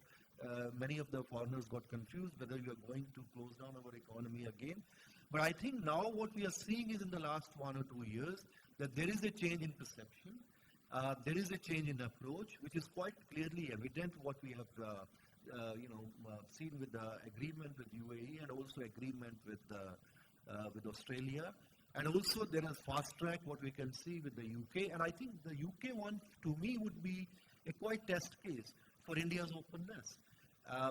many of the foreigners got confused whether we are going to close down our economy again. But I think now what we are seeing is in the last 1 or 2 years that there is a change in perception. There is a change in approach, which is quite clearly evident what we have, seen with the agreement with UAE and also agreement with Australia. And also there is fast track what we can see with the UK. And I think the UK one to me would be a quite test case for India's openness.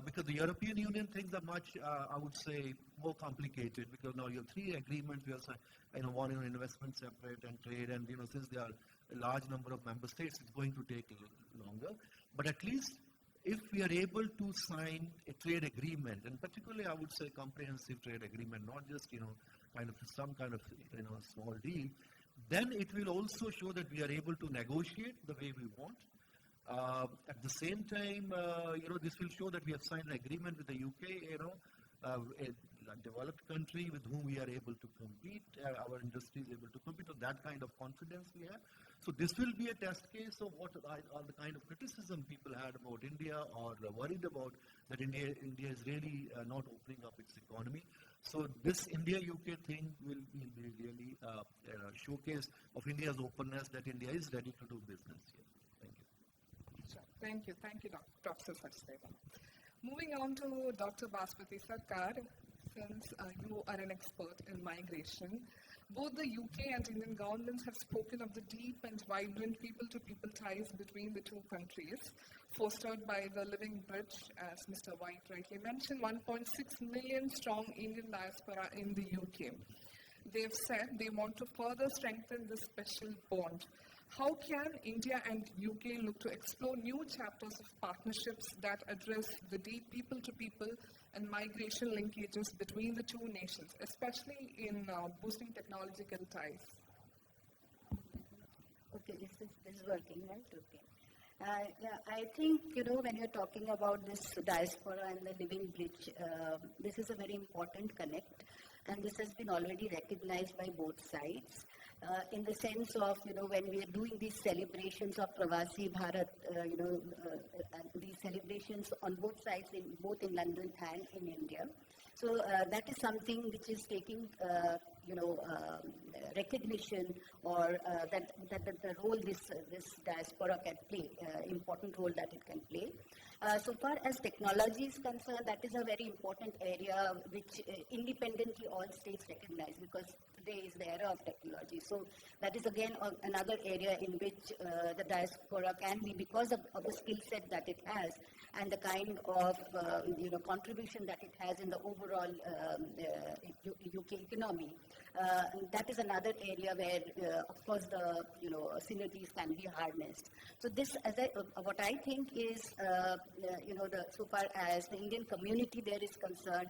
Because the European Union things are much, I would say, more complicated because now you have 3 agreements. We have, one in investment separate and trade. And, since there are a large number of member states, it's going to take longer. But at least if we are able to sign a trade agreement, and particularly I would say comprehensive trade agreement, not just, some kind of, small deal, then it will also show that we are able to negotiate the way we want. At the same time, this will show that we have signed an agreement with the UK, a developed country with whom we are able to compete, our industry is able to compete, so that kind of confidence we have. So this will be a test case of what are the kind of criticism people had about India or worried about that India is really not opening up its economy. So this India-UK thing will be really a showcase of India's openness that India is ready to do business here. Thank you. Thank you, Dr. Sachdeva. Moving on to Dr. Bhaswati Sarkar, since you are an expert in migration, both the UK and Indian governments have spoken of the deep and vibrant people-to-people ties between the two countries, fostered by the living bridge, as Mr. White rightly mentioned, 1.6 million strong Indian diaspora in the UK. They've said they want to further strengthen this special bond. How can India and UK look to explore new chapters of partnerships that address the deep people-to-people and migration linkages between the two nations, especially in boosting technological ties? Okay, this is working, right? Okay. I think, when you're talking about this diaspora and the living bridge, this is a very important connect, and this has been already recognized by both sides. In the sense of, when we are doing these celebrations of Pravasi Bharat, these celebrations on both sides, both in London and in India. So that is something which is taking, recognition or that the role this diaspora can play, important role that it can play. So far as technology is concerned, that is a very important area which independently all states recognize because today is the era of technology. So that is again another area in which the diaspora can be, because of the skill set that it has and the kind of contribution that it has in the overall UK economy. That is another area where, of course, the synergies can be harnessed. So this, what I think is, so far as the Indian community there is concerned,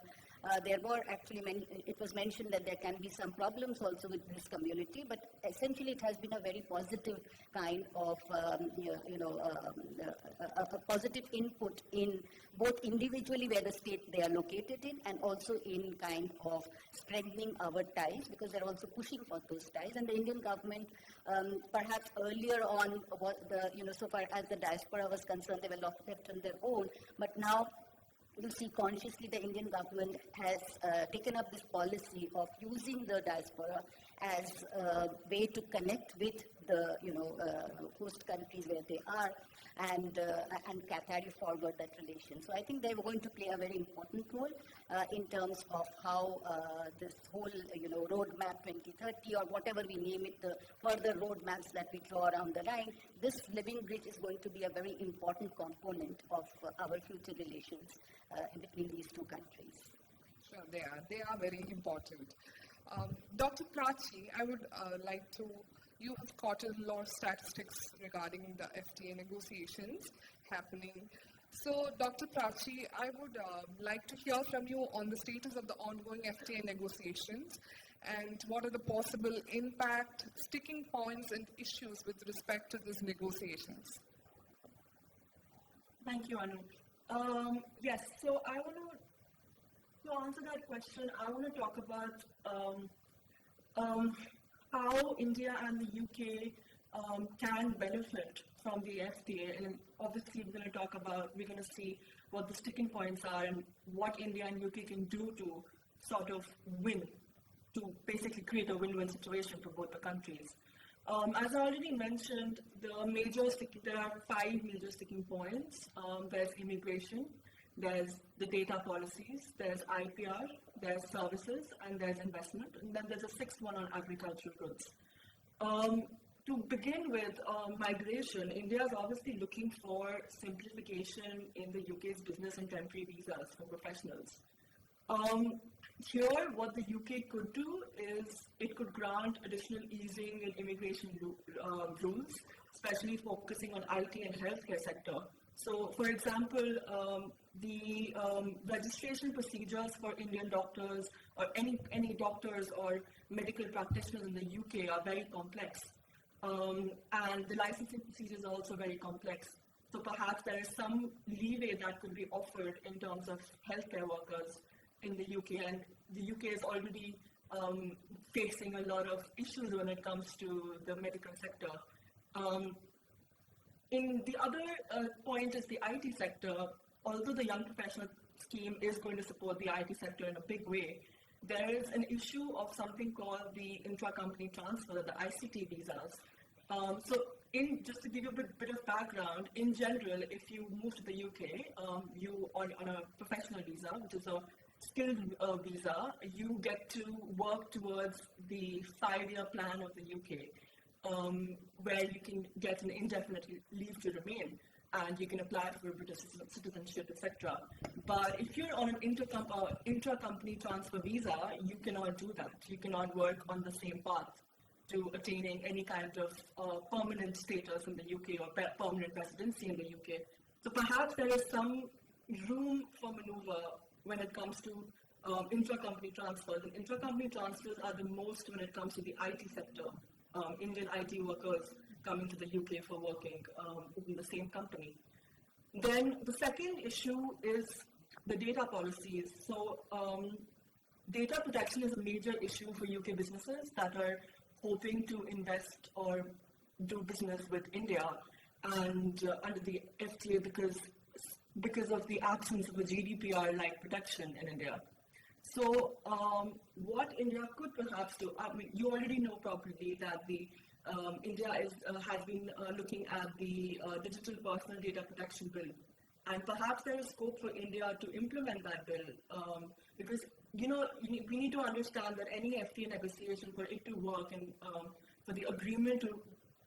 there were actually it was mentioned that there can be some problems also with this community, but essentially it has been a very positive kind of a positive input in both individually where the state they are located in, and also in kind of strengthening our ties, because they're also pushing for those ties. And the Indian government, perhaps earlier on, so far as the diaspora was concerned, they were left on their own, but now you see, consciously the Indian government has taken up this policy of using the diaspora as a way to connect with the host countries where they are and carry forward that relation. So I think they're going to play a very important role in terms of how this whole roadmap 2030 or whatever we name it, the further roadmaps that we draw around the line, this living bridge is going to be a very important component of our future relations between these two countries. Sure, they are very important. Dr. Prachi, I would like to, you have quoted a lot of statistics regarding the FTA negotiations happening. So, Dr. Prachi, I would like to hear from you on the status of the ongoing FTA negotiations and what are the possible impact, sticking points and issues with respect to these negotiations. Thank you, Anu. Yes, so I want to answer that question, I want to talk about how India and the UK can benefit from the FTA, and obviously we're going to see what the sticking points are and what India and UK can do to sort of win, to basically create a win-win situation for both the countries. As I already mentioned, there are 5 major sticking points. There's immigration, there's the data policies, there's IPR, there's services, and there's investment. And then there's a 6th one on agricultural goods. To begin with, migration, India is obviously looking for simplification in the UK's business and temporary visas for professionals. Here, what the UK could do is it could grant additional easing in immigration rules, especially focusing on IT and healthcare sector. So, for example, the registration procedures for Indian doctors or any doctors or medical practitioners in the UK are very complex. And the licensing procedures are also very complex. So perhaps there is some leeway that could be offered in terms of healthcare workers in the UK, and the UK is already facing a lot of issues when it comes to the medical sector. In the other point is the IT sector. Although the Young Professional Scheme is going to support the IT sector in a big way, there is an issue of something called the intra-company transfer, the ICT visas. Just to give you a bit of background, in general, if you move to the UK, you on a professional visa, which is a skilled visa, you get to work towards the 5-year plan of the UK, where you can get an indefinite leave to remain, and you can apply for British citizenship, etc. But if you're on an intra-company transfer visa, you cannot do that. You cannot work on the same path to attaining any kind of permanent status in the UK or permanent residency in the UK. So perhaps there is some room for maneuver when it comes to intra-company transfers. And intra-company transfers are the most when it comes to the IT sector. Indian IT workers coming to the UK for working in the same company. Then the second issue is the data policies. So data protection is a major issue for UK businesses that are hoping to invest or do business with India and under the FTA because of the absence of a GDPR-like protection in India. So what India could perhaps do, I mean, you already know probably that India has been looking at the Digital Personal Data Protection Bill. And perhaps there is scope for India to implement that bill because, we need to understand that any FTA negotiation, for it to work and for the agreement to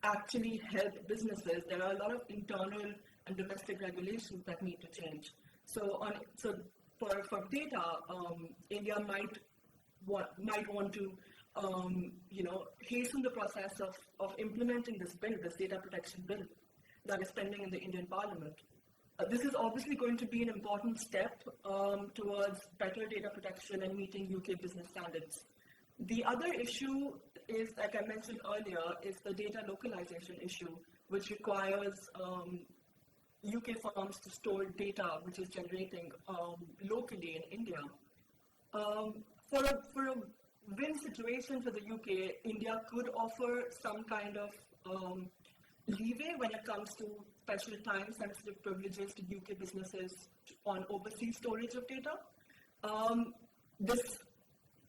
actually help businesses, there are a lot of internal and domestic regulations that need to change. So for data, India might want to hasten the process of implementing this bill, this data protection bill that is pending in the Indian Parliament. This is obviously going to be an important step towards better data protection and meeting UK business standards. The other issue is, like I mentioned earlier, is the data localization issue, which requires UK firms to store data which is generating locally in India. For a win situation for the UK, India could offer some kind of leeway when it comes to special time-sensitive privileges to UK businesses on overseas storage of data. This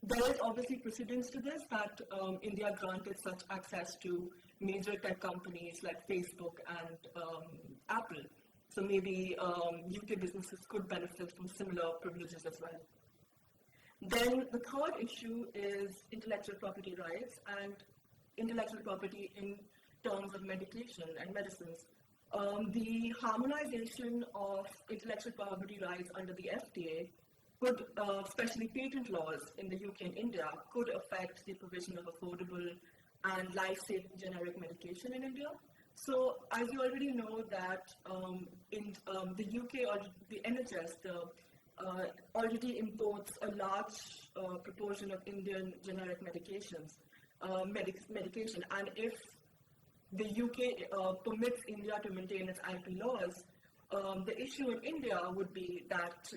There is obviously precedence to this that India granted such access to major tech companies like Facebook and Apple. So maybe UK businesses could benefit from similar privileges as well. Then the third issue is intellectual property rights and intellectual property in terms of medication and medicines. The harmonization of intellectual property rights under the FTA could, especially patent laws in the UK and India, could affect the provision of affordable and life-saving generic medication in India. So, as you already know that in the UK or the NHS already imports a large proportion of Indian generic medications, medication, and if the UK permits India to maintain its IP laws, the issue in India would be that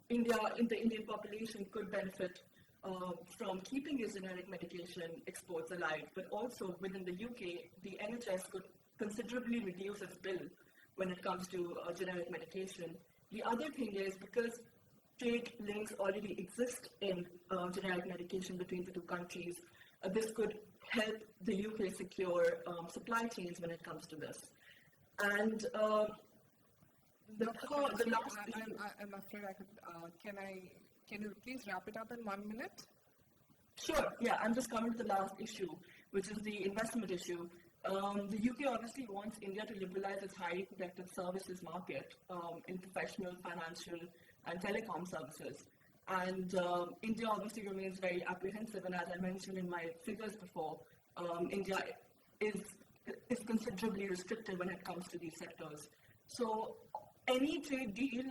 the Indian population could benefit from keeping its generic medication exports alive, but also within the UK, the NHS could considerably reduce its bill when it comes to generic medication. The other thing is because trade links already exist in generic medication between the two countries, this could help the UK secure supply chains when it comes to this. And the last issue. I'm afraid I could. Can you please wrap it up in 1 minute? Sure, yeah, I'm just coming to the last issue, which is the investment issue. The UK obviously wants India to liberalize its highly protected services market in professional, financial, and telecom services. And India obviously remains very apprehensive, and as I mentioned in my figures before, India is considerably restricted when it comes to these sectors. So any trade deal,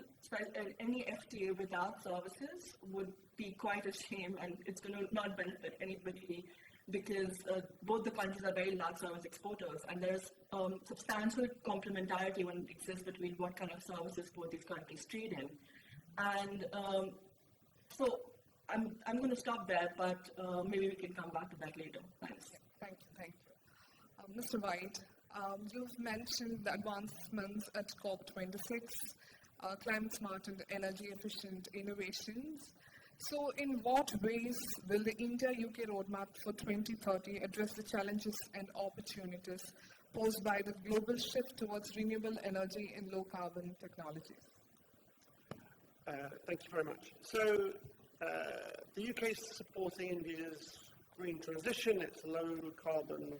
any FTA without services would be quite a shame, and it's going to not benefit anybody because both the countries are very large service exporters, and there's substantial complementarity when it exists between what kind of services both these countries trade in. And so I'm going to stop there, but maybe we can come back to that later. Thanks. Thank you. Mr. White, you've mentioned the advancements at COP26, climate smart and energy efficient innovations. So in what ways will the India-UK roadmap for 2030 address the challenges and opportunities posed by the global shift towards renewable energy and low-carbon technologies? Thank you very much. So the UK is supporting India's green transition, its low-carbon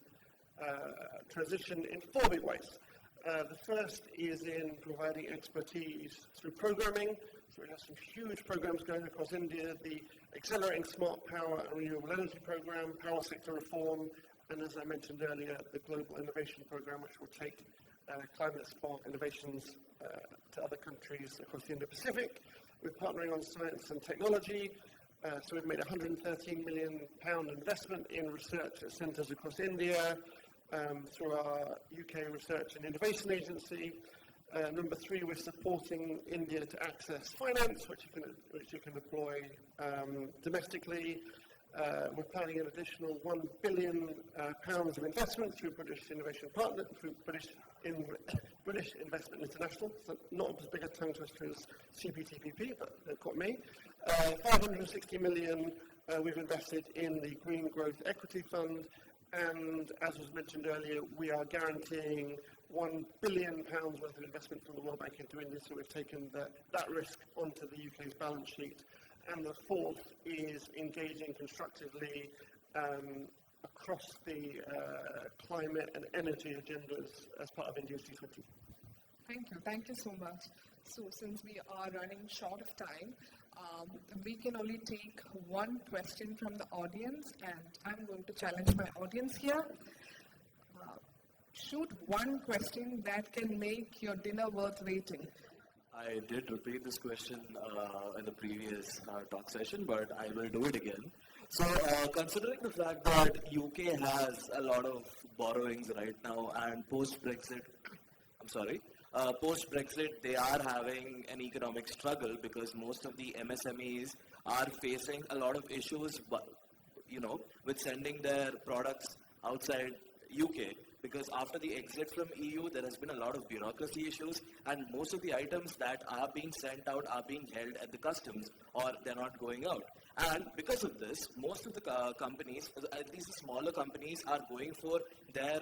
transition in 4 big ways. The first is in providing expertise through programming. So we have some huge programs going across India, the Accelerating Smart Power and Renewable Energy Program, Power Sector Reform, and as I mentioned earlier, the Global Innovation Program, which will take climate smart innovations to other countries across the Indo-Pacific. We're partnering on science and technology. So we've made a £113 million investment in research at centres across India through our UK Research and Innovation Agency. Number 3, we're supporting India to access finance, which you can deploy domestically. We're planning an additional £1 billion of investment through British Innovation Partner, through British Investment International. So not as big a tongue twister as CPTPP, but don't quote me. 560 million we've invested in the Green Growth Equity Fund, and as was mentioned earlier, we are guaranteeing £1 billion worth of investment from the World Bank into India, so we've taken that risk onto the UK's balance sheet. And the fourth is engaging constructively across the climate and energy agendas as part of India's G20. Thank you so much. So since we are running short of time, we can only take one question from the audience, and I'm going to challenge my audience here. Shoot one question that can make your dinner worth waiting. I did repeat this question in the previous talk session, but I will do it again. So, considering the fact that UK has a lot of borrowings right now, and post-Brexit, they are having an economic struggle because most of the MSMEs are facing a lot of issues, with sending their products outside UK because after the exit from EU, there has been a lot of bureaucracy issues, and most of the items that are being sent out are being held at the customs, or they're not going out. And because of this, most of the companies, at least the smaller companies, are going for their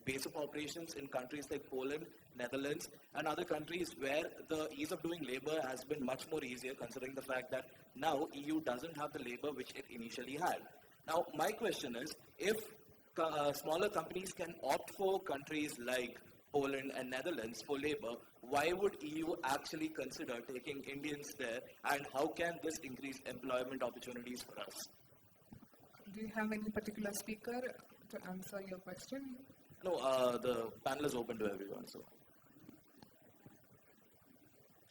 base of operations in countries like Poland, Netherlands, and other countries where the ease of doing labor has been much more easier, considering the fact that now EU doesn't have the labor which it initially had. Now, my question is, if smaller companies can opt for countries like Poland and Netherlands for labor, why would EU actually consider taking Indians there, and how can this increase employment opportunities for us? Do you have any particular speaker to answer your question? No, the panel is open to everyone, so.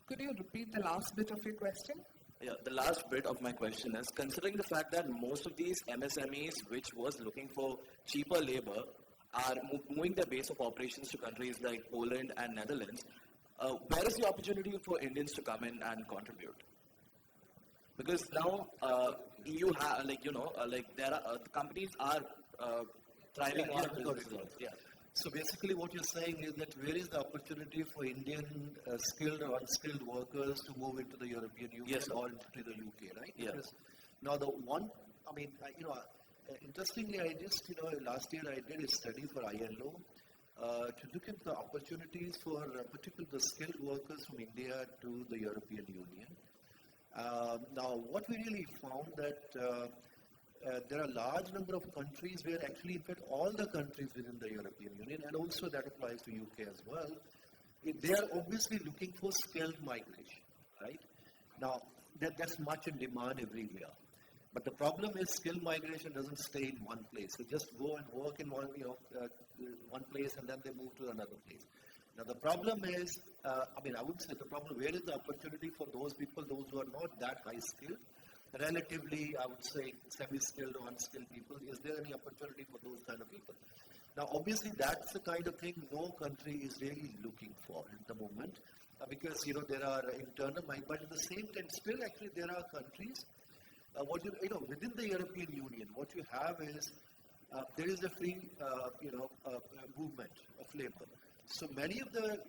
Could you repeat the last bit of your question? Yeah, the last bit of my question is, considering the fact that most of these MSMEs, which was looking for cheaper labor, are moving their base of operations to countries like Poland and Netherlands, where is the opportunity for Indians to come in and contribute? Because now EU, there are companies are thriving on got this. it. Yeah. So basically what you're saying is that where is the opportunity for Indian skilled or unskilled workers to move into the European Union Yes, sir. or into the UK, right? Yeah. Because now the one, interestingly, I just, last year I did a study for ILO to look at the opportunities for particularly the skilled workers from India to the European Union. Now, what we really found that there are a large number of countries where actually, in fact, all the countries within the European Union, and also that applies to UK as well, they are obviously looking for skilled migration, right? Now, that's much in demand everywhere. But the problem is skilled migration doesn't stay in one place. They just go and work in one place and then they move to another place. Now, the problem is, I wouldn't say the problem, where is the opportunity for those people, those who are not that high skilled? Relatively, I would say, semi-skilled or unskilled people, is there any opportunity for those kind of people? Now, obviously, that's the kind of thing no country is really looking for at the moment, because, there are internal, but at the same time, still, actually, there are countries, within the European Union, what you have is, there is a free, movement of labor. So many of the,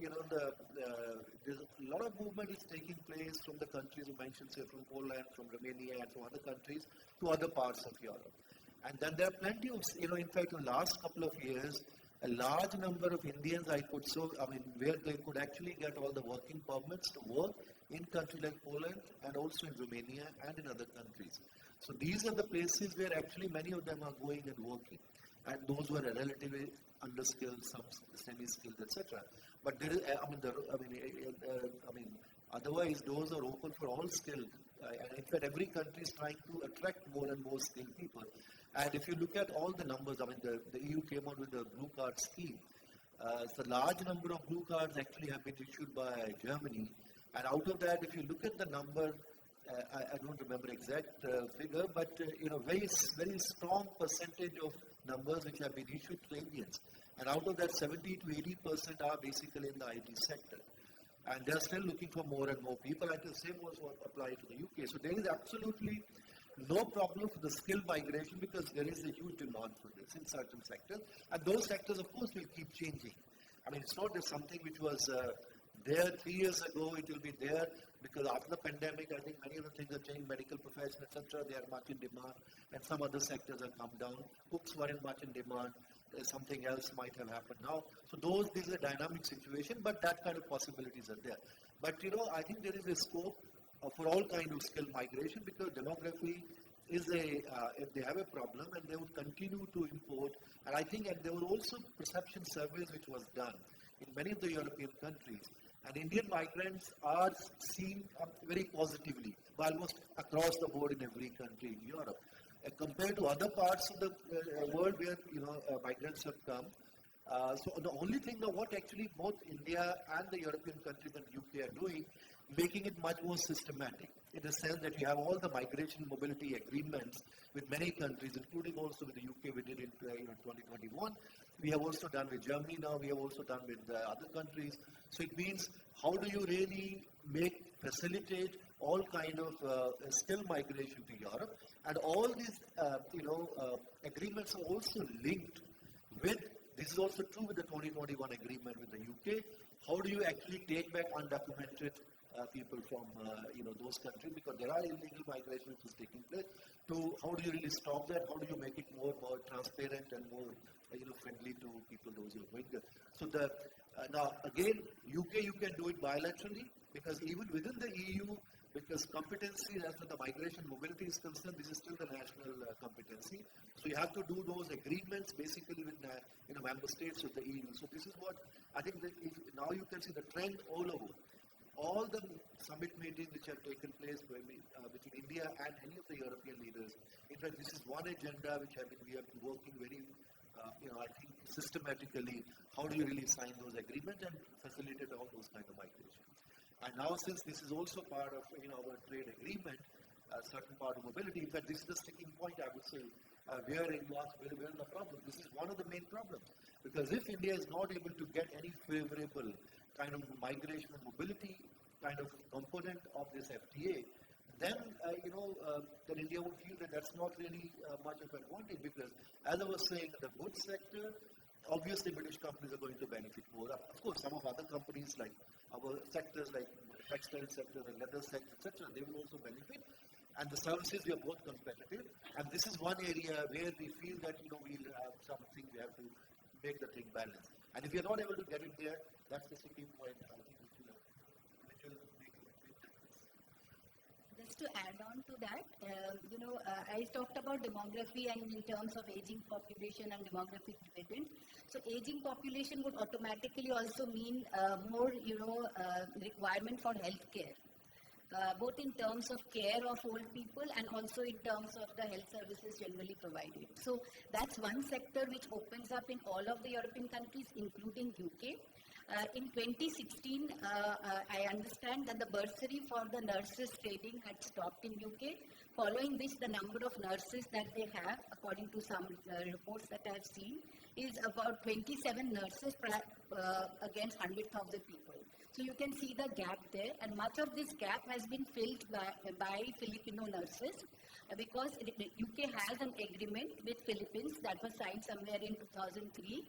there's a lot of movement is taking place from the countries you mentioned, say from Poland, from Romania, and from other countries to other parts of Europe. And then there are plenty of, in fact, in the last couple of years, a large number of Indians where they could actually get all the working permits to work in countries like Poland and also in Romania and in other countries. So these are the places where actually many of them are going and working. And those who are relatively underskilled, some semi-skilled, etc. But there is, otherwise those are open for all skilled. And in fact, every country is trying to attract more and more skilled people. And if you look at all the numbers, the EU came out with the blue card scheme. So a large number of blue cards actually have been issued by Germany. And out of that, if you look at the number, I don't remember exact figure, but very, very strong percentage of numbers which have been issued to Indians. And out of that, 70 to 80% are basically in the IT sector. And they're still looking for more and more people, and the same also apply to the UK. So there is absolutely no problem for the skill migration because there is a huge demand for this in certain sectors. And those sectors, of course, will keep changing. It's not just something which was there 3 years ago, it will be there because after the pandemic, I think many of the things are changed, medical profession, etc., they are much in demand, and some other sectors have come down. Books weren't much in demand, something else might have happened now. So this is a dynamic situation, but that kind of possibilities are there. But, I think there is a scope for all kind of skill migration because demography is they have a problem and they would continue to import. And I think there were also perception surveys which was done in many of the European countries. And Indian migrants are seen very positively, almost across the board in every country in Europe. Compared to other parts of the world where, migrants have come. So the only thing now what actually both India and the European countries and UK are doing, making it much more systematic in the sense that you have all the migration mobility agreements with many countries, including also with the UK, we did in 2021. We have also done with Germany now, we have also done with other countries. So it means how do you really facilitate all kind of skill migration to Europe, and all these agreements are also linked with This is also true with the 2021 agreement with the UK. How do you actually take back undocumented people from those countries, because there are illegal migration which is taking place. To how do you really stop that? How do you make it more transparent and more friendly to people those who are going there? So now again, UK you can do it bilaterally, because even within the EU, because competency as far as the migration mobility is concerned, this is still the national competency. So you have to do those agreements basically with member states of the EU. So this is what I think that now you can see the trend all over. All the summit meetings which have taken place between India and any of the European leaders, in fact, this is one agenda which we have been working very, I think, systematically. How do you really sign those agreements and facilitate all those kind of migration? And now, since this is also part of our trade agreement, a certain part of mobility, in fact, this is the sticking point, I would say, where you ask where is the problem. This is one of the main problems, because if India is not able to get any favorable kind of migration and mobility kind of component of this FTA, then then India would feel that that's not really much of an advantage, because as I was saying, the goods sector, obviously British companies are going to benefit more. Of course, some of other companies like our sectors like textile sector and leather sector, etc., they will also benefit. And the services, we are both competitive. And this is one area where we feel that we'll have something, we have to make the thing balanced. And if we are not able to get it there, that's the sticking point, I think, which will make a big difference. Just to add on to that, I talked about demography and in terms of aging population and demographic dividend. So aging population would automatically also mean more, requirement for healthcare. Both in terms of care of old people and also in terms of the health services generally provided. So that's one sector which opens up in all of the European countries, including UK. In 2016, I understand that the bursary for the nurses training had stopped in UK. Following which, the number of nurses that they have, according to some reports that I have seen, is about 27 nurses against 100,000 people. So you can see the gap there, and much of this gap has been filled by Filipino nurses, because the UK has an agreement with Philippines that was signed somewhere in 2003,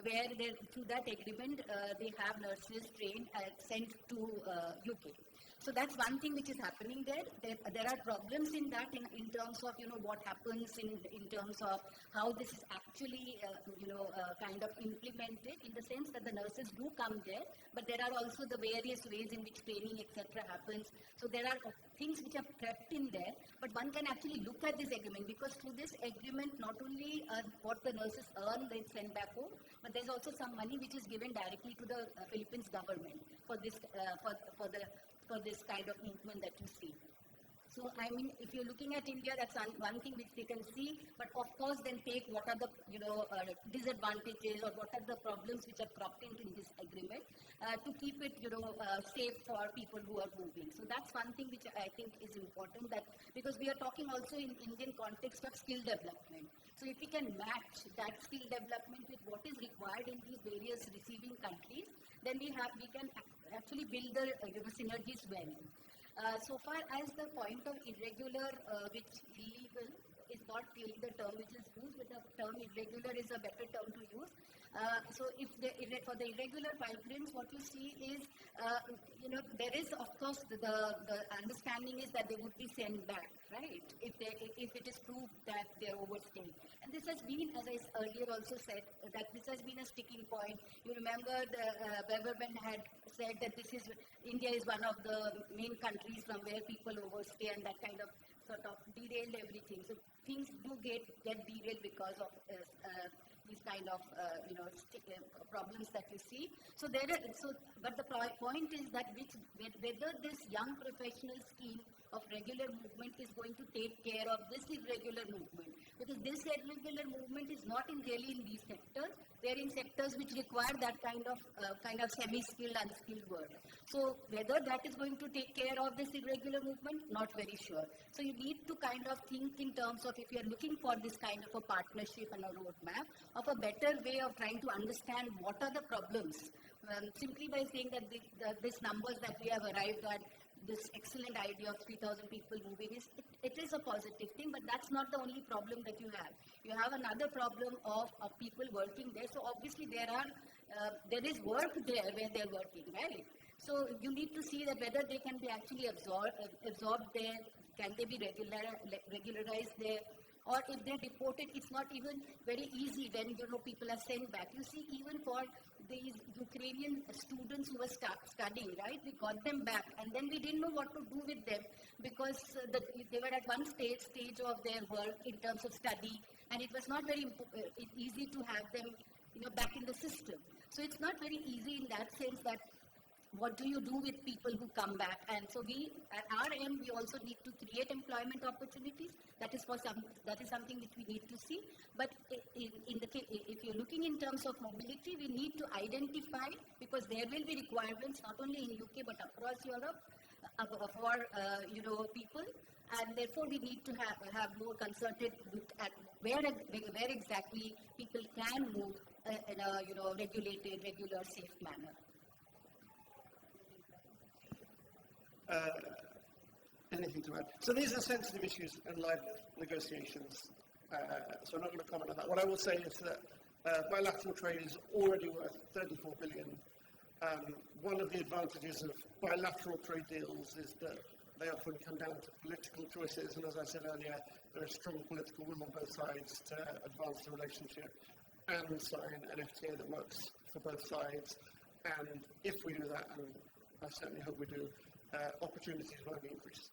where through that agreement they have nurses trained and sent to UK. So that's one thing which is happening there. There are problems in that in terms of what happens in terms of how this is actually kind of implemented, in the sense that the nurses do come there, but there are also the various ways in which training etc. happens. So there are things which are prepped in there, but one can actually look at this agreement, because through this agreement not only what the nurses earn they send back home, but there's also some money which is given directly to the Philippines government for this for this kind of movement that you see. So, I mean, if you're looking at India, that's one thing which they can see, but of course then take what are the, disadvantages or what are the problems which are cropped into this agreement to keep it, safe for people who are moving. So that's one thing which I think is important, that because we are talking also in Indian context of skill development. So if we can match that skill development with what is required in these various receiving countries, then we can actually build the synergies well. So far as the point of irregular, which illegal is not really the term which is used, but the term irregular is a better term to use. So if for the irregular migrants, what you see is, there is of course the understanding is that they would be sent back, right? If it is proved that they are overstaying. And this has been, as I earlier also said, that this has been a sticking point. You remember the government had said that India is one of the main countries from where people overstay, and that kind of sort of derailed everything. So things do get derailed because of these kind of problems that you see. So but the point is that whether this young professional scheme of regular movement is going to take care of this irregular movement, because this irregular movement is not really in these sectors. They are in sectors which require that kind of semi-skilled, unskilled work. So whether that is going to take care of this irregular movement, not very sure. So you need to kind of think in terms of, if you are looking for this kind of a partnership and a roadmap, of a better way of trying to understand what are the problems. Simply by saying that these numbers that we have arrived at this excellent idea of 3,000 people moving it is a positive thing, but that's not the only problem that you have. You have another problem of people working there. So obviously there is work there where they're working, right? So you need to see that whether they can be actually absorbed there, can they be regularized there, or if they're deported, it's not even very easy when people are sent back. You see, even for these Ukrainian students who were studying, right? We got them back, and then we didn't know what to do with them because they were at one stage of their work in terms of study, and it was not very easy to have them, back in the system. So it's not very easy in that sense that what do you do with people who come back? And so we, at our end, we also need to create employment opportunities. That is something which we need to see. But if you're looking in terms of mobility, we need to identify, because there will be requirements not only in UK but across Europe for people, and therefore we need to have more concerted look at where exactly people can move in a regulated, regular, safe manner. Anything to add? So these are sensitive issues and live negotiations, so I'm not going to comment on that. What I will say is that bilateral trade is already worth 34 billion. One of the advantages of bilateral trade deals is that they often come down to political choices, and as I said earlier, there is strong political will on both sides to advance the relationship and sign an FTA that works for both sides. And if we do that, and I certainly hope we do, opportunities will only increase.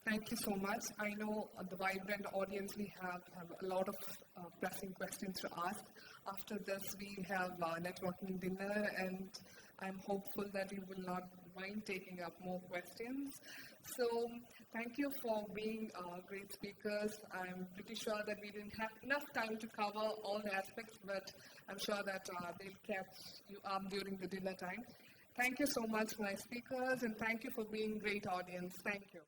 Thank you so much. I know the vibrant audience we have a lot of pressing questions to ask. After this, we have a networking dinner, and I'm hopeful that you will not mind taking up more questions. So thank you for being great speakers. I'm pretty sure that we didn't have enough time to cover all the aspects, but I'm sure that they'll catch you up during the dinner time. Thank you so much, my speakers, and thank you for being great audience. Thank you.